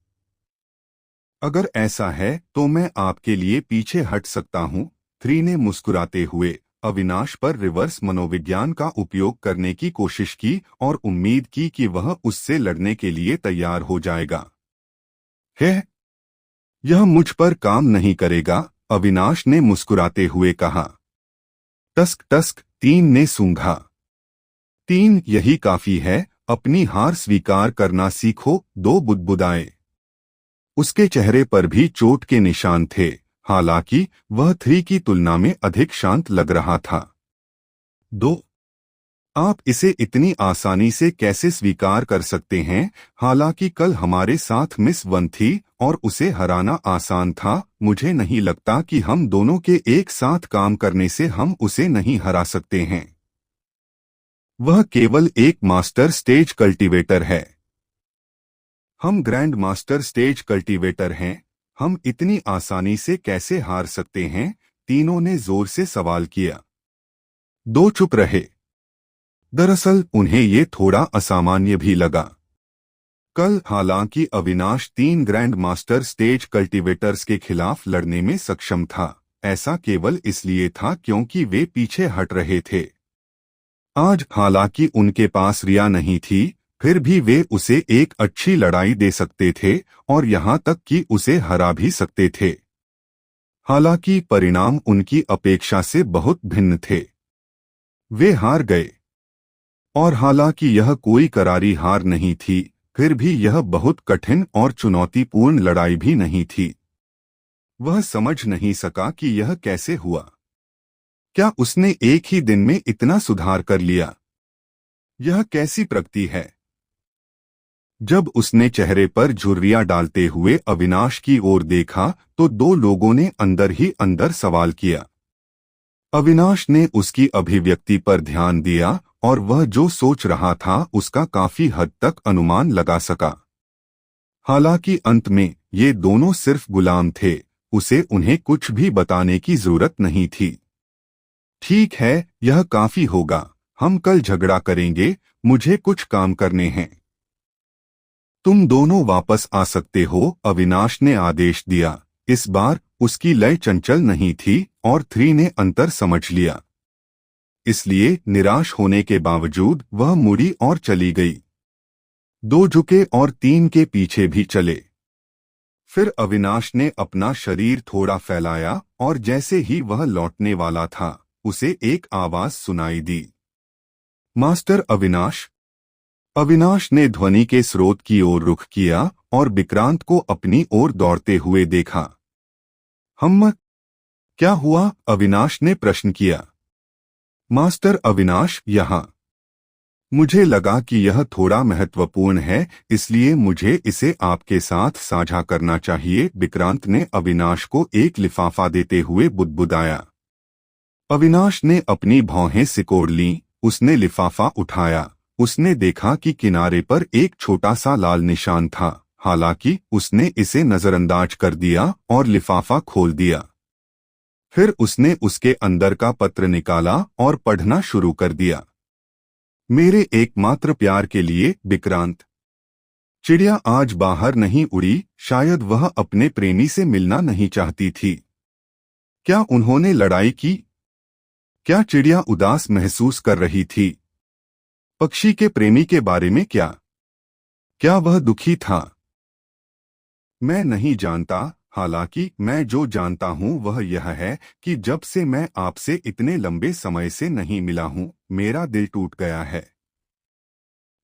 अगर ऐसा है तो मैं आपके लिए पीछे हट सकता हूं। थ्री ने मुस्कुराते हुए अविनाश पर रिवर्स मनोविज्ञान का उपयोग करने की कोशिश की और उम्मीद की कि वह उससे लड़ने के लिए तैयार हो जाएगा। है, यह मुझ पर काम नहीं करेगा, अविनाश ने मुस्कुराते हुए कहा। टस्क टस्क, तीन ने सूंघा। तीन, यही काफी है, अपनी हार स्वीकार करना सीखो, दो बुदबुदाए। उसके चेहरे पर भी चोट के निशान थे, हालांकि वह थ्री की तुलना में अधिक शांत लग रहा था। दो, आप इसे इतनी आसानी से कैसे स्वीकार कर सकते हैं? हालांकि कल हमारे साथ मिस वन थी और उसे हराना आसान था। मुझे नहीं लगता कि हम दोनों के एक साथ काम करने से हम उसे नहीं हरा सकते हैं। वह केवल एक मास्टर स्टेज कल्टीवेटर है। हम ग्रैंड मास्टर स्टेज कल्टीवेटर हैं। हम इतनी आसानी से कैसे हार सकते हैं? तीनों ने जोर से सवाल किया। दो चुप रहे। दरअसल उन्हें ये थोड़ा असामान्य भी लगा। कल हालांकि अविनाश तीन ग्रैंड मास्टर स्टेज कल्टीवेटर्स के खिलाफ लड़ने में सक्षम था, ऐसा केवल इसलिए था क्योंकि वे पीछे हट रहे थे। आज हालांकि उनके पास रिया नहीं थी, फिर भी वे उसे एक अच्छी लड़ाई दे सकते थे और यहाँ तक कि उसे हरा भी सकते थे। हालांकि परिणाम उनकी अपेक्षा से बहुत भिन्न थे। वे हार गए। और हालांकि यह कोई करारी हार नहीं थी, फिर भी यह बहुत कठिन और चुनौतीपूर्ण लड़ाई भी नहीं थी। वह समझ नहीं सका कि यह कैसे हुआ। क्या उसने एक ही दिन में इतना सुधार कर लिया? यह कैसी प्रगति है? जब उसने चेहरे पर झुर्रियां डालते हुए अविनाश की ओर देखा तो दो लोगों ने अंदर ही अंदर सवाल किया। अविनाश ने उसकी अभिव्यक्ति पर ध्यान दिया और वह जो सोच रहा था उसका काफी हद तक अनुमान लगा सका। हालांकि अंत में ये दोनों सिर्फ गुलाम थे, उसे उन्हें कुछ भी बताने की जरूरत नहीं थी। ठीक है, यह काफी होगा। हम कल झगड़ा करेंगे, मुझे कुछ काम करने हैं। तुम दोनों वापस आ सकते हो, अविनाश ने आदेश दिया। इस बार उसकी लय चंचल नहीं थी और थ्री ने अंतर समझ लिया। इसलिए निराश होने के बावजूद वह मुड़ी और चली गई। दो झुके और तीन के पीछे भी चले। फिर अविनाश ने अपना शरीर थोड़ा फैलाया और जैसे ही वह लौटने वाला था, उसे एक आवाज सुनाई दी। मास्टर अविनाश। अविनाश ने ध्वनि के स्रोत की ओर रुख किया और विक्रांत को अपनी ओर दौड़ते हुए देखा। हम। क्या हुआ? अविनाश ने प्रश्न किया। मास्टर अविनाश यहाँ। मुझे लगा कि यह थोड़ा महत्वपूर्ण है, इसलिए मुझे इसे आपके साथ साझा करना चाहिए, विक्रांत ने अविनाश को एक लिफाफा देते हुए बुदबुदाया। अविनाश ने अपनी भौहें सिकोड़ लीं, उसने लिफाफा उठाया। उसने देखा कि किनारे पर एक छोटा सा लाल निशान था, हालांकि उसने इसे नजरअंदाज कर दिया और लिफाफा खोल दिया। फिर उसने उसके अंदर का पत्र निकाला और पढ़ना शुरू कर दिया। मेरे एकमात्र प्यार के लिए विक्रांत। चिड़िया आज बाहर नहीं उड़ी, शायद वह अपने प्रेमी से मिलना नहीं चाहती थी। क्या उन्होंने लड़ाई की? क्या चिड़िया उदास महसूस कर रही थी? पक्षी के प्रेमी के बारे में क्या? क्या वह दुखी था? मैं नहीं जानता। हालांकि मैं जो जानता हूं वह यह है कि जब से मैं आपसे इतने लंबे समय से नहीं मिला हूं, मेरा दिल टूट गया है।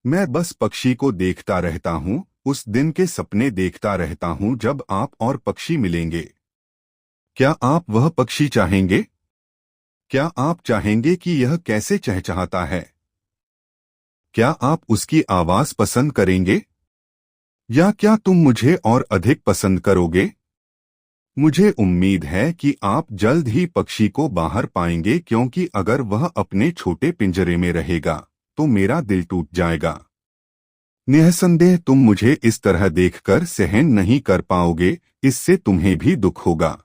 मैं बस पक्षी को देखता रहता हूं, उस दिन के सपने देखता रहता हूं जब आप और पक्षी मिलेंगे। क्या आप वह पक्षी चाहेंगे? क्या आप चाहेंगे कि यह कैसे चहचहाता है? क्या आप उसकी आवाज पसंद करेंगे? या क्या तुम मुझे और अधिक पसंद करोगे? मुझे उम्मीद है कि आप जल्द ही पक्षी को बाहर पाएंगे, क्योंकि अगर वह अपने छोटे पिंजरे में रहेगा तो मेरा दिल टूट जाएगा। निःसंदेह तुम मुझे इस तरह देखकर सहन नहीं कर पाओगे, इससे तुम्हें भी दुख होगा।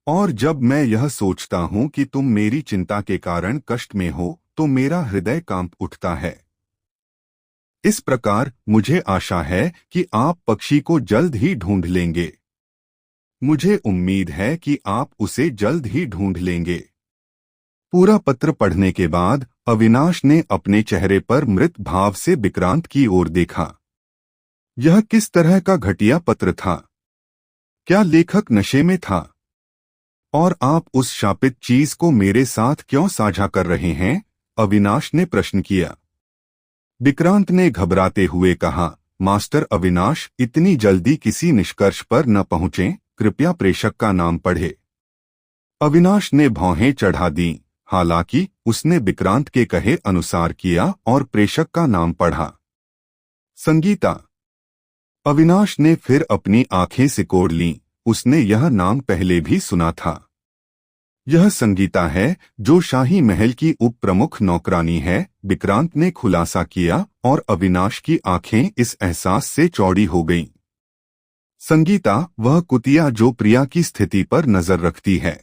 और जब मैं यह सोचता हूं कि तुम मेरी चिंता के कारण कष्ट में हो तो मेरा हृदय कांप उठता है। इस प्रकार मुझे आशा है कि आप पक्षी को जल्द ही ढूंढ लेंगे। मुझे उम्मीद है कि आप उसे जल्द ही ढूंढ लेंगे। पूरा पत्र पढ़ने के बाद अविनाश ने अपने चेहरे पर मृत भाव से विक्रांत की ओर देखा। यह किस तरह का घटिया पत्र था? क्या लेखक नशे में था? और आप उस शापित चीज को मेरे साथ क्यों साझा कर रहे हैं? अविनाश ने प्रश्न किया। विक्रांत ने घबराते हुए कहा, मास्टर अविनाश, इतनी जल्दी किसी निष्कर्ष पर न पहुंचें, कृपया प्रेषक का नाम पढ़े। अविनाश ने भौहें चढ़ा दी। हालांकि उसने विक्रांत के कहे अनुसार किया और प्रेषक का नाम पढ़ा। संगीता। अविनाश ने फिर अपनी आंखें सिकोड़ लीं। उसने यह नाम पहले भी सुना था। यह संगीता है जो शाही महल की उप प्रमुख नौकरानी है, विक्रांत ने खुलासा किया और अविनाश की आंखें इस एहसास से चौड़ी हो गईं। संगीता, वह कुतिया जो प्रिया की स्थिति पर नजर रखती है।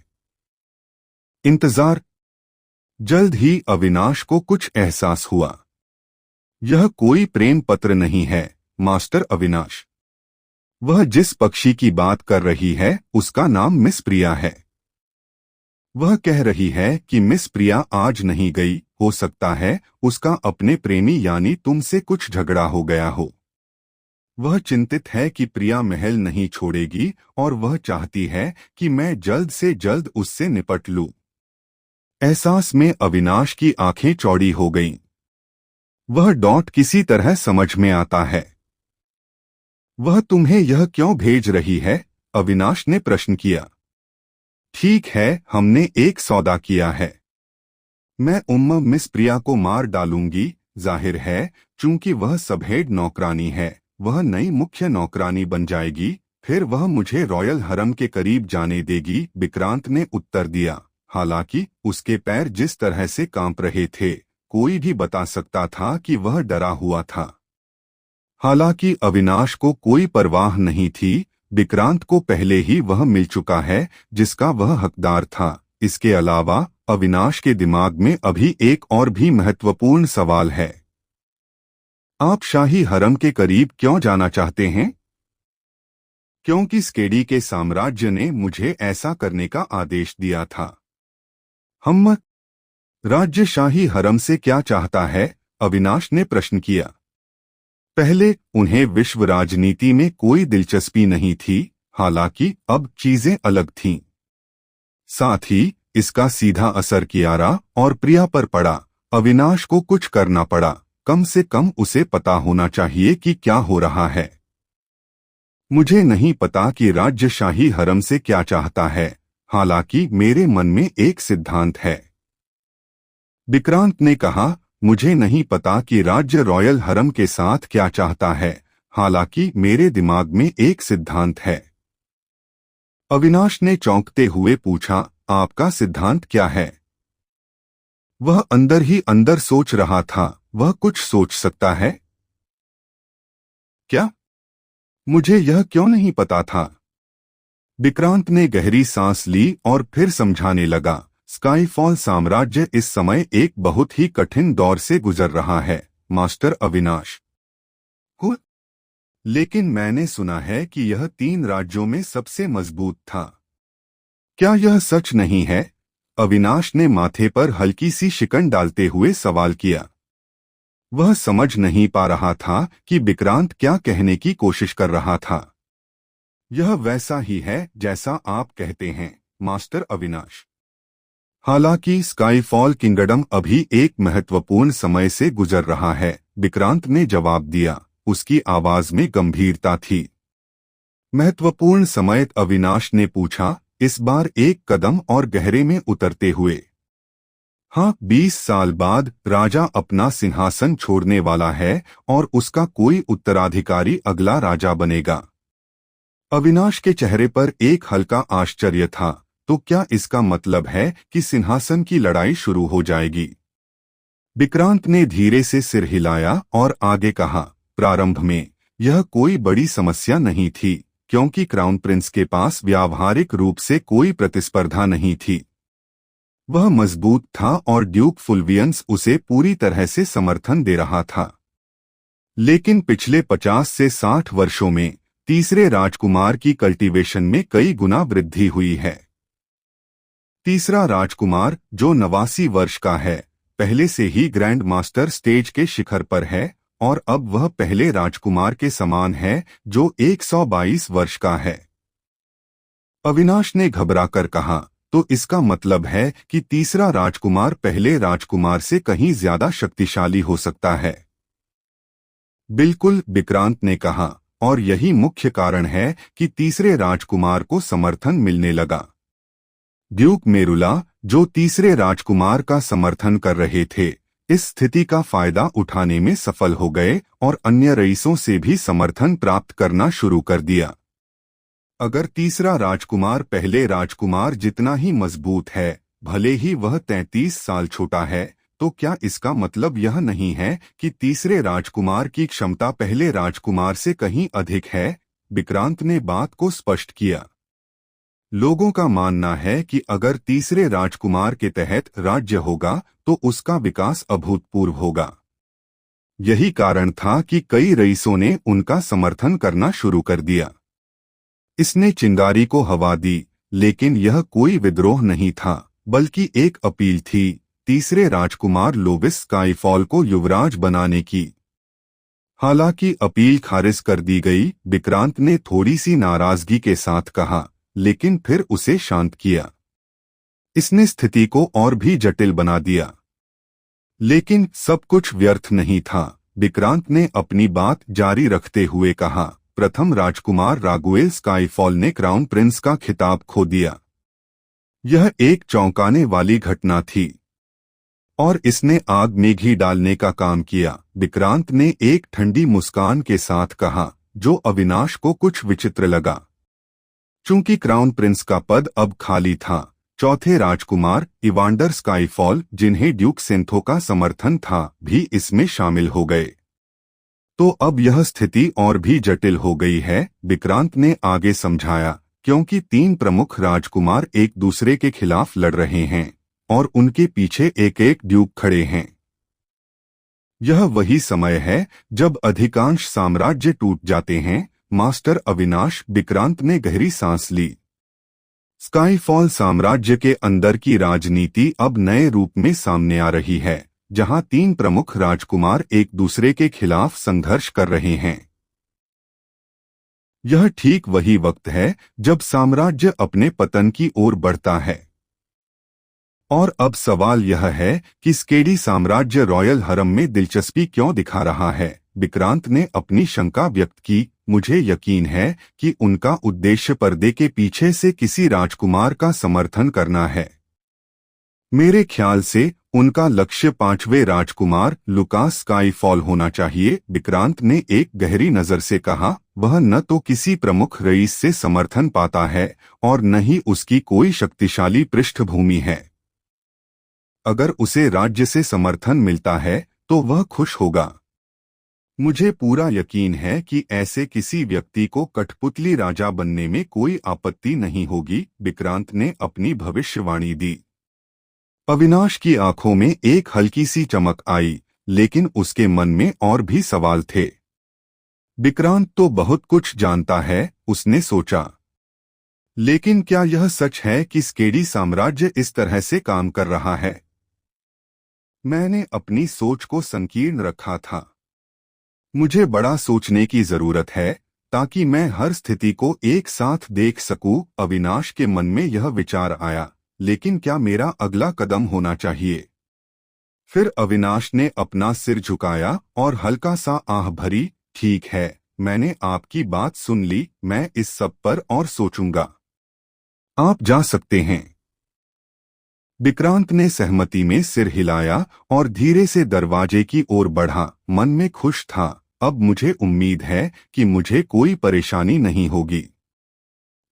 इंतजार। जल्द ही अविनाश को कुछ एहसास हुआ। यह कोई प्रेम पत्र नहीं है, मास्टर अविनाश। वह जिस पक्षी की बात कर रही है उसका नाम मिस प्रिया है। वह कह रही है कि मिस प्रिया आज नहीं गई, हो सकता है उसका अपने प्रेमी यानी तुमसे कुछ झगड़ा हो गया हो। वह चिंतित है कि प्रिया महल नहीं छोड़ेगी और वह चाहती है कि मैं जल्द से जल्द उससे निपट लूं। एहसास में अविनाश की आंखें चौड़ी हो गईं। वह डॉट किसी तरह समझ में आता है। वह तुम्हें यह क्यों भेज रही है? अविनाश ने प्रश्न किया। ठीक है, हमने एक सौदा किया है। मैं मिस प्रिया को मार डालूंगी। जाहिर है चूंकि वह सबहेड नौकरानी है, वह नई मुख्य नौकरानी बन जाएगी, फिर वह मुझे रॉयल हरम के करीब जाने देगी, विक्रांत ने उत्तर दिया। हालांकि उसके पैर जिस तरह से कांप रहे थे, कोई भी बता सकता था कि वह डरा हुआ था। हालांकि अविनाश को कोई परवाह नहीं थी, विक्रांत को पहले ही वह मिल चुका है जिसका वह हकदार था। इसके अलावा अविनाश के दिमाग में अभी एक और भी महत्वपूर्ण सवाल है। आप शाही हरम के करीब क्यों जाना चाहते हैं? क्योंकि स्केडी के साम्राज्य ने मुझे ऐसा करने का आदेश दिया था। हम राज्य शाही हरम से क्या चाहता है? अविनाश ने प्रश्न किया। पहले उन्हें विश्व राजनीति में कोई दिलचस्पी नहीं थी, हालांकि अब चीजें अलग थीं। साथ ही इसका सीधा असर कियारा और प्रिया पर पड़ा। अविनाश को कुछ करना पड़ा, कम से कम उसे पता होना चाहिए कि क्या हो रहा है। मुझे नहीं पता कि राज्य शाही हरम से क्या चाहता है, हालांकि मेरे मन में एक सिद्धांत है। विक्रांत ने कहा, मुझे नहीं पता कि राज्य रॉयल हरम के साथ क्या चाहता है, हालांकि मेरे दिमाग में एक सिद्धांत है। अविनाश ने चौंकते हुए पूछा, आपका सिद्धांत क्या है? वह अंदर ही अंदर सोच रहा था, वह कुछ सोच सकता है क्या? मुझे यह क्यों नहीं पता था? विक्रांत ने गहरी सांस ली और फिर समझाने लगा, स्काईफॉल साम्राज्य इस समय एक बहुत ही कठिन दौर से गुजर रहा है, मास्टर अविनाश। हो, लेकिन मैंने सुना है कि यह 3 राज्यों में सबसे मजबूत था। क्या यह सच नहीं है? अविनाश ने माथे पर हल्की सी शिकन डालते हुए सवाल किया। वह समझ नहीं पा रहा था कि विक्रांत क्या कहने की कोशिश कर रहा था। यह वैसा ही है जैसा आप कहते हैं, मास्टर अविनाश। हालांकि स्काईफॉल किंगडम अभी एक महत्वपूर्ण समय से गुजर रहा है, विक्रांत ने जवाब दिया। उसकी आवाज में गंभीरता थी। महत्वपूर्ण समय? अविनाश ने पूछा, इस बार एक कदम और गहरे में उतरते हुए। हाँ, 20 साल बाद राजा अपना सिंहासन छोड़ने वाला है और उसका कोई उत्तराधिकारी अगला राजा बनेगा। अविनाश के चेहरे पर एक हल्का आश्चर्य था। तो क्या इसका मतलब है कि सिंहासन की लड़ाई शुरू हो जाएगी? विक्रांत ने धीरे से सिर हिलाया और आगे कहा, प्रारंभ में यह कोई बड़ी समस्या नहीं थी, क्योंकि क्राउन प्रिंस के पास व्यावहारिक रूप से कोई प्रतिस्पर्धा नहीं थी। वह मजबूत था और ड्यूक फुलवियंस उसे पूरी तरह से समर्थन दे रहा था। लेकिन पिछले 50 से 60 वर्षों में तीसरे राजकुमार की कल्टीवेशन में कई गुना वृद्धि हुई है। तीसरा राजकुमार, जो 89 वर्ष का है, पहले से ही ग्रैंड मास्टर स्टेज के शिखर पर है और अब वह पहले राजकुमार के समान है, जो 122 वर्ष का है। अविनाश ने घबराकर कहा, तो इसका मतलब है कि तीसरा राजकुमार पहले राजकुमार से कहीं ज्यादा शक्तिशाली हो सकता है। बिल्कुल, विक्रांत ने कहा, और यही मुख्य कारण है कि तीसरे राजकुमार को समर्थन मिलने लगा। ड्यूक मेरुला, जो तीसरे राजकुमार का समर्थन कर रहे थे, इस स्थिति का फायदा उठाने में सफल हो गए और अन्य रईसों से भी समर्थन प्राप्त करना शुरू कर दिया। अगर तीसरा राजकुमार पहले राजकुमार जितना ही मजबूत है, भले ही वह 33 साल छोटा है, तो क्या इसका मतलब यह नहीं है कि तीसरे राजकुमार की क्षमता पहले राजकुमार से कहीं अधिक है? विक्रांत ने बात को स्पष्ट किया। लोगों का मानना है कि अगर तीसरे राजकुमार के तहत राज्य होगा तो उसका विकास अभूतपूर्व होगा। यही कारण था कि कई रईसों ने उनका समर्थन करना शुरू कर दिया। इसने चिंगारी को हवा दी, लेकिन यह कोई विद्रोह नहीं था, बल्कि एक अपील थी, तीसरे राजकुमार लोविस स्काईफॉल को युवराज बनाने की। हालांकि अपील खारिज कर दी गई, विक्रांत ने थोड़ी सी नाराजगी के साथ कहा, लेकिन फिर उसे शांत किया। इसने स्थिति को और भी जटिल बना दिया। लेकिन सब कुछ व्यर्थ नहीं था। विक्रांत ने अपनी बात जारी रखते हुए कहा, प्रथम राजकुमार रागुएल स्काईफॉल ने क्राउन प्रिंस का खिताब खो दिया। यह एक चौंकाने वाली घटना थी और इसने आग में घी डालने का काम किया। विक्रांत ने एक ठंडी मुस्कान के साथ कहा, जो अविनाश को कुछ विचित्र लगा। चूंकि क्राउन प्रिंस का पद अब खाली था, चौथे राजकुमार इवांडर स्काईफॉल, जिन्हें ड्यूक सेंथो का समर्थन था, भी इसमें शामिल हो गए। तो अब यह स्थिति और भी जटिल हो गई है, विक्रांत ने आगे समझाया, क्योंकि 3 प्रमुख राजकुमार एक दूसरे के खिलाफ लड़ रहे हैं और उनके पीछे एक एक ड्यूक खड़े हैं। यह वही समय है जब अधिकांश साम्राज्य टूट जाते हैं, मास्टर अविनाश। विक्रांत ने गहरी सांस ली। स्काईफॉल साम्राज्य के अंदर की राजनीति अब नए रूप में सामने आ रही है, जहां 3 प्रमुख राजकुमार एक दूसरे के खिलाफ संघर्ष कर रहे हैं। यह ठीक वही वक्त है जब साम्राज्य अपने पतन की ओर बढ़ता है। और अब सवाल यह है कि स्केडी साम्राज्य रॉयल हरम में दिलचस्पी क्यों दिखा रहा है? विक्रांत ने अपनी शंका व्यक्त की। मुझे यकीन है कि उनका उद्देश्य पर्दे के पीछे से किसी राजकुमार का समर्थन करना है। मेरे ख्याल से उनका लक्ष्य 5वें राजकुमार लुकास स्काईफॉल होना चाहिए। विक्रांत ने एक गहरी नजर से कहा, वह न तो किसी प्रमुख रईस से समर्थन पाता है और न ही उसकी कोई शक्तिशाली पृष्ठभूमि है। अगर उसे राज्य से समर्थन मिलता है तो वह खुश होगा, मुझे पूरा यकीन है कि ऐसे किसी व्यक्ति को कठपुतली राजा बनने में कोई आपत्ति नहीं होगी, विक्रांत ने अपनी भविष्यवाणी दी। अविनाश की आंखों में एक हल्की सी चमक आई, लेकिन उसके मन में और भी सवाल थे। विक्रांत तो बहुत कुछ जानता है, उसने सोचा, लेकिन क्या यह सच है कि स्केडी साम्राज्य इस तरह से काम कर रहा है? मैंने अपनी सोच को संकीर्ण रखा था। मुझे बड़ा सोचने की जरूरत है ताकि मैं हर स्थिति को एक साथ देख सकूं। अविनाश के मन में यह विचार आया, लेकिन क्या मेरा अगला कदम होना चाहिए? फिर अविनाश ने अपना सिर झुकाया और हल्का सा आह भरी। ठीक है, मैंने आपकी बात सुन ली, मैं इस सब पर और सोचूंगा। आप जा सकते हैं। विक्रांत ने सहमति में सिर हिलाया और धीरे से दरवाजे की ओर बढ़ा। मन में खुश था, अब मुझे उम्मीद है कि मुझे कोई परेशानी नहीं होगी।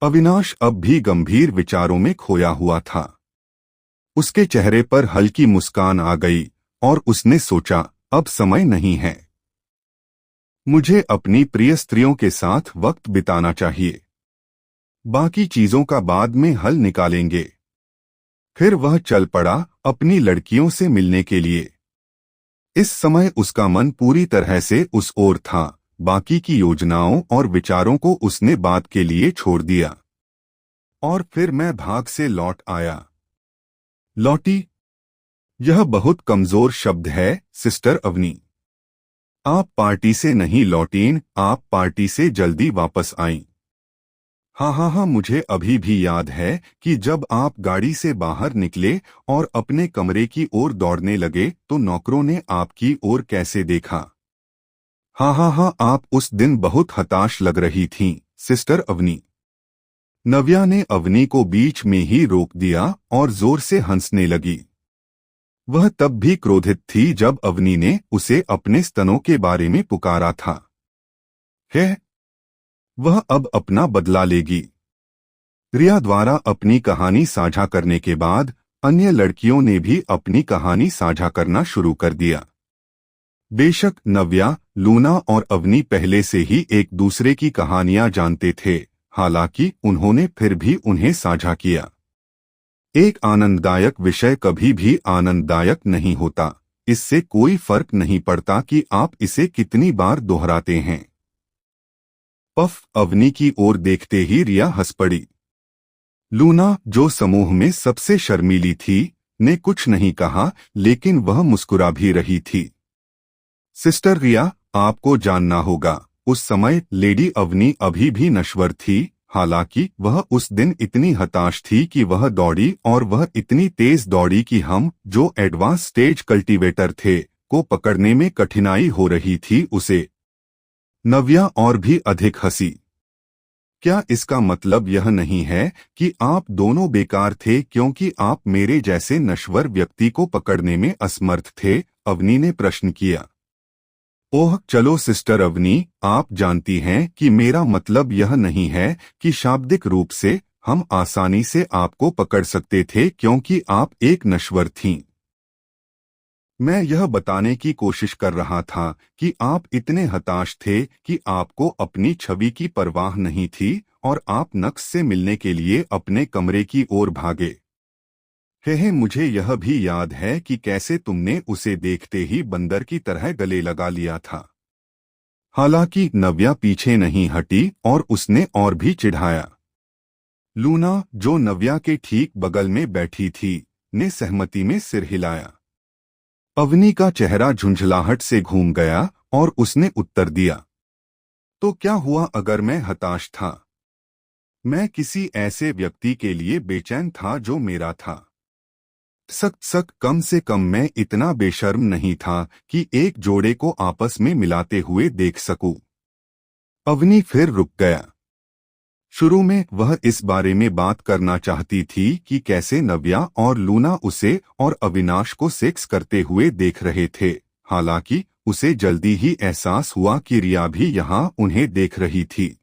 अविनाश अब भी गंभीर विचारों में खोया हुआ था। उसके चेहरे पर हल्की मुस्कान आ गई और उसने सोचा, अब समय नहीं है। मुझे अपनी प्रिय स्त्रियों के साथ वक्त बिताना चाहिए। बाकी चीजों का बाद में हल निकालेंगे। फिर वह चल पड़ा अपनी लड़कियों से मिलने के लिए। इस समय उसका मन पूरी तरह से उस ओर था। बाकी की योजनाओं और विचारों को उसने बाद के लिए छोड़ दिया। और फिर मैं भाग से लौट आया। लौटी, यह बहुत कमजोर शब्द है सिस्टर अवनी। आप पार्टी से नहीं लौटीं, आप पार्टी से जल्दी वापस आईं। हाँ, मुझे अभी भी याद है कि जब आप गाड़ी से बाहर निकले और अपने कमरे की ओर दौड़ने लगे तो नौकरों ने आपकी ओर कैसे देखा। हाँ, आप उस दिन बहुत हताश लग रही थीं, सिस्टर अवनी। नव्या ने अवनी को बीच में ही रोक दिया और जोर से हंसने लगी। वह तब भी क्रोधित थी जब अवनी ने उसे अपने स्तनों के बारे में पुकारा था। है, वह अब अपना बदला लेगी। रिया द्वारा अपनी कहानी साझा करने के बाद अन्य लड़कियों ने भी अपनी कहानी साझा करना शुरू कर दिया। बेशक नव्या, लूना और अवनी पहले से ही एक दूसरे की कहानियां जानते थे, हालांकि उन्होंने फिर भी उन्हें साझा किया। एक आनंददायक विषय कभी भी आनंददायक नहीं होता, इससे कोई फर्क नहीं पड़ता कि आप इसे कितनी बार दोहराते हैं। पफ, अवनी की ओर देखते ही रिया हंस पड़ी। लूना, जो समूह में सबसे शर्मीली थी, ने कुछ नहीं कहा, लेकिन वह मुस्कुरा भी रही थी। सिस्टर रिया, आपको जानना होगा, उस समय लेडी अवनी अभी भी नश्वर थी। हालांकि वह उस दिन इतनी हताश थी कि वह दौड़ी और वह इतनी तेज दौड़ी कि हम, जो एडवांस स्टेज कल्टीवेटर थे, को पकड़ने में कठिनाई हो रही थी उसे। नव्या और भी अधिक हंसी। क्या इसका मतलब यह नहीं है कि आप दोनों बेकार थे क्योंकि आप मेरे जैसे नश्वर व्यक्ति को पकड़ने में असमर्थ थे? अवनी ने प्रश्न किया। ओह चलो सिस्टर अवनी, आप जानती हैं कि मेरा मतलब यह नहीं है कि शाब्दिक रूप से हम आसानी से आपको पकड़ सकते थे क्योंकि आप एक नश्वर थीं। मैं यह बताने की कोशिश कर रहा था कि आप इतने हताश थे कि आपको अपनी छवि की परवाह नहीं थी और आप नक्श से मिलने के लिए अपने कमरे की ओर भागे। हे, मुझे यह भी याद है कि कैसे तुमने उसे देखते ही बंदर की तरह गले लगा लिया था। हालांकि नव्या पीछे नहीं हटी और उसने और भी चिढ़ाया। लूना, जो नव्या के ठीक बगल में बैठी थी, ने सहमति में सिर हिलाया। अवनी का चेहरा झुंझलाहट से घूम गया और उसने उत्तर दिया, तो क्या हुआ अगर मैं हताश था? मैं किसी ऐसे व्यक्ति के लिए बेचैन था जो मेरा था। सख्त कम से कम मैं इतना बेशर्म नहीं था कि एक जोड़े को आपस में मिलाते हुए देख सकूं। अवनी फिर रुक गया। शुरू में वह इस बारे में बात करना चाहती थी कि कैसे नव्या और लूना उसे और अविनाश को सेक्स करते हुए देख रहे थे। हालांकि उसे जल्दी ही एहसास हुआ कि रिया भी यहाँ उन्हें देख रही थी।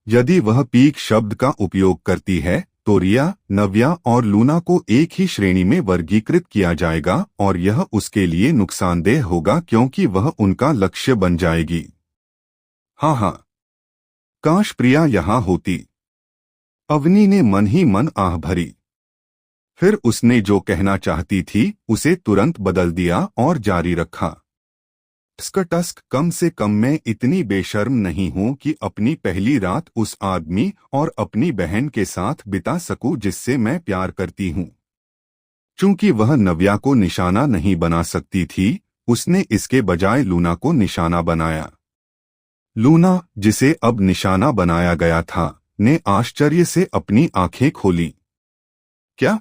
यदि वह पीक शब्द का उपयोग करती है तो रिया, नव्या और लूना को एक ही श्रेणी में वर्गीकृत किया जाएगा और यह उसके लिए नुकसानदेह होगा क्योंकि वह उनका लक्ष्य बन जाएगी। हाँ हाँ, काश प्रिया यहाँ होती। अवनी ने मन ही मन आह भरी। फिर उसने जो कहना चाहती थी उसे तुरंत बदल दिया और जारी रखा। टस्क, कम से कम मैं इतनी बेशर्म नहीं हूं कि अपनी पहली रात उस आदमी और अपनी बहन के साथ बिता सकूं जिससे मैं प्यार करती हूं। चूंकि वह नव्या को निशाना नहीं बना सकती थी, उसने इसके बजाय लूना को निशाना बनाया। लूना, जिसे अब निशाना बनाया गया था, ने आश्चर्य से अपनी आंखें खोली। क्या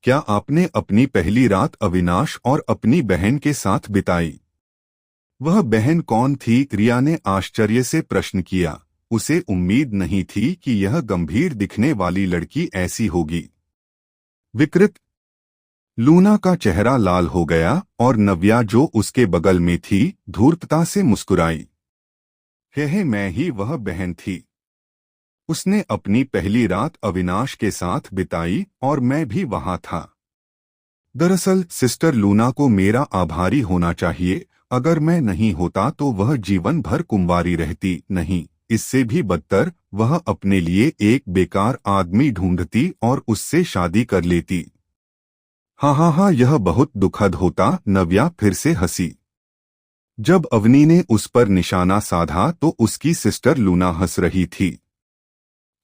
क्या आपने अपनी पहली रात अविनाश और अपनी बहन के साथ बिताई? वह बहन कौन थी? रिया ने आश्चर्य से प्रश्न किया। उसे उम्मीद नहीं थी कि यह गंभीर दिखने वाली लड़की ऐसी होगी। विकृत। लूना का चेहरा लाल हो गया और नव्या जो उसके बगल में थी धूर्तता से मुस्कुराई। हे मैं ही वह बहन थी। उसने अपनी पहली रात अविनाश के साथ बिताई और मैं भी वहां था। दरअसल सिस्टर लूना को मेरा आभारी होना चाहिए। अगर मैं नहीं होता तो वह जीवन भर कुंवारी रहती। नहीं, इससे भी बदतर, वह अपने लिए एक बेकार आदमी ढूंढती और उससे शादी कर लेती। हाँ, यह बहुत दुखद होता। नव्या फिर से हंसी। जब अवनी ने उस पर निशाना साधा तो उसकी सिस्टर लूना हंस रही थी।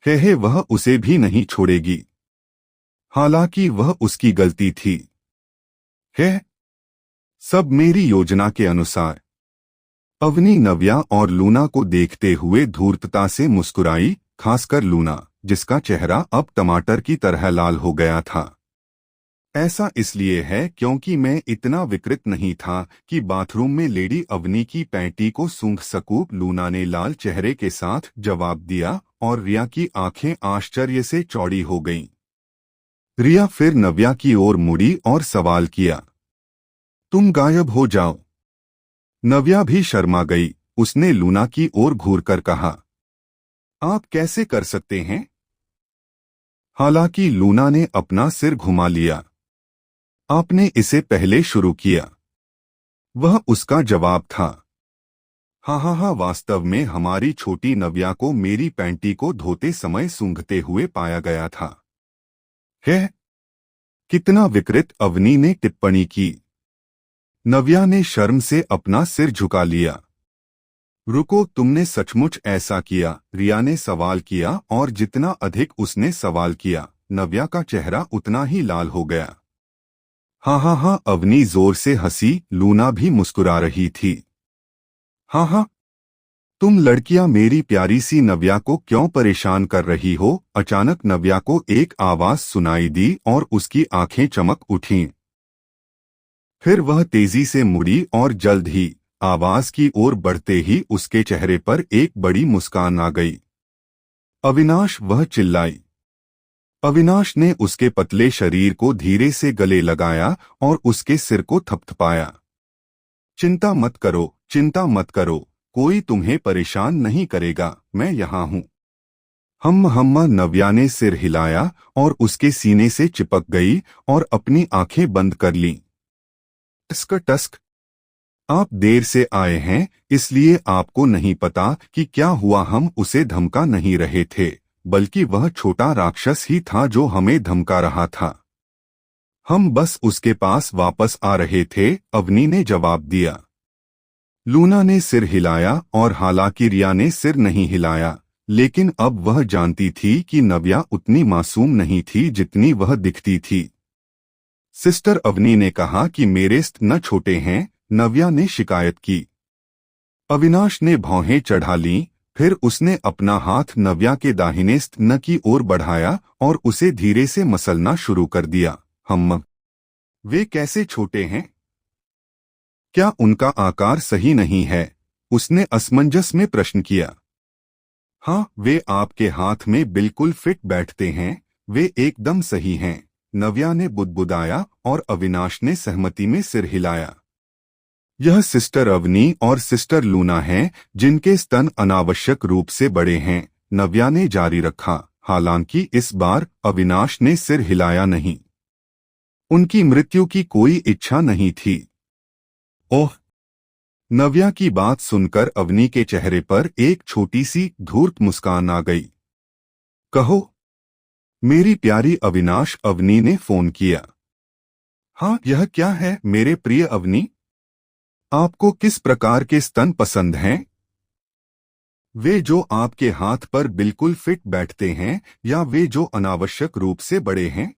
हे वह उसे भी नहीं छोड़ेगी। हालांकि वह उसकी गलती थी। है सब मेरी योजना के अनुसार। अवनी नव्या और लूना को देखते हुए धूर्तता से मुस्कुराई, खासकर लूना, जिसका चेहरा अब टमाटर की तरह लाल हो गया था। ऐसा इसलिए है क्योंकि मैं इतना विकृत नहीं था कि बाथरूम में लेडी अवनी की पैंटी को सूंघ सकूं। लूना ने लाल चेहरे के साथ जवाब दिया और रिया की आंखें आश्चर्य से चौड़ी हो गईं। रिया फिर नव्या की ओर मुड़ी और सवाल किया, तुम गायब हो जाओ। नव्या भी शर्मा गई। उसने लूना की ओर घूरकर कहा, आप कैसे कर सकते हैं? हालांकि लूना ने अपना सिर घुमा लिया। आपने इसे पहले शुरू किया। वह उसका जवाब था। हाँ, वास्तव में हमारी छोटी नव्या को मेरी पैंटी को धोते समय सूंघते हुए पाया गया था। है कितना विकृत, अवनी ने टिप्पणी की। नव्या ने शर्म से अपना सिर झुका लिया। रुको, तुमने सचमुच ऐसा किया? रिया ने सवाल किया और जितना अधिक उसने सवाल किया, नव्या का चेहरा उतना ही लाल हो गया। हाँ, अवनी जोर से हंसी। लूना भी मुस्कुरा रही थी। हाँ, तुम लड़कियां मेरी प्यारी सी नव्या को क्यों परेशान कर रही हो? अचानक नव्या को एक आवाज सुनाई दी और उसकी आंखें चमक उठीं। फिर वह तेजी से मुड़ी और जल्द ही आवाज की ओर बढ़ते ही उसके चेहरे पर एक बड़ी मुस्कान आ गई। अविनाश, वह चिल्लाई। अविनाश ने उसके पतले शरीर को धीरे से गले लगाया और उसके सिर को थपथपाया। चिंता मत करो, कोई तुम्हें परेशान नहीं करेगा, मैं यहाँ हूँ। हम्मा, नव्या ने सिर हिलाया और उसके सीने से चिपक गई और अपनी आंखें बंद कर लीं। टस्क, आप देर से आए हैं, इसलिए आपको नहीं पता कि क्या हुआ। हम उसे धमका नहीं रहे थे, बल्कि वह छोटा राक्षस ही था जो हमें धमका रहा था। हम बस उसके पास वापस आ रहे थे, अवनी ने जवाब दिया। लूना ने सिर हिलाया और हालांकि रिया ने सिर नहीं हिलाया, लेकिन अब वह जानती थी कि नव्या उतनी मासूम नहीं थी जितनी वह दिखती थी। सिस्टर अवनी ने कहा कि मेरे स्तन न छोटे हैं, नव्या ने शिकायत की। अविनाश ने भौहें चढ़ा लीं, फिर उसने अपना हाथ नव्या के दाहिने स्तन की ओर बढ़ाया और उसे धीरे से मसलना शुरू कर दिया। वे कैसे छोटे हैं? क्या उनका आकार सही नहीं है? उसने असमंजस में प्रश्न किया। हाँ, वे आपके हाथ में बिल्कुल फिट बैठते हैं, वे एकदम सही हैं, नव्या ने बुदबुदाया और अविनाश ने सहमति में सिर हिलाया। यह सिस्टर अवनी और सिस्टर लूना हैं, जिनके स्तन अनावश्यक रूप से बड़े हैं, नव्या ने जारी रखा। हालांकि इस बार अविनाश ने सिर हिलाया नहीं। उनकी मृत्यु की कोई इच्छा नहीं थी। ओह! नव्या की बात सुनकर अवनी के चेहरे पर एक छोटी सी धूर्त मुस्कान आ गई। कहो। मेरी प्यारी अविनाश, अवनी ने फोन किया। हाँ, यह क्या है मेरे प्रिय अवनी? आपको किस प्रकार के स्तन पसंद हैं? वे जो आपके हाथ पर बिल्कुल फिट बैठते हैं या वे जो अनावश्यक रूप से बड़े हैं?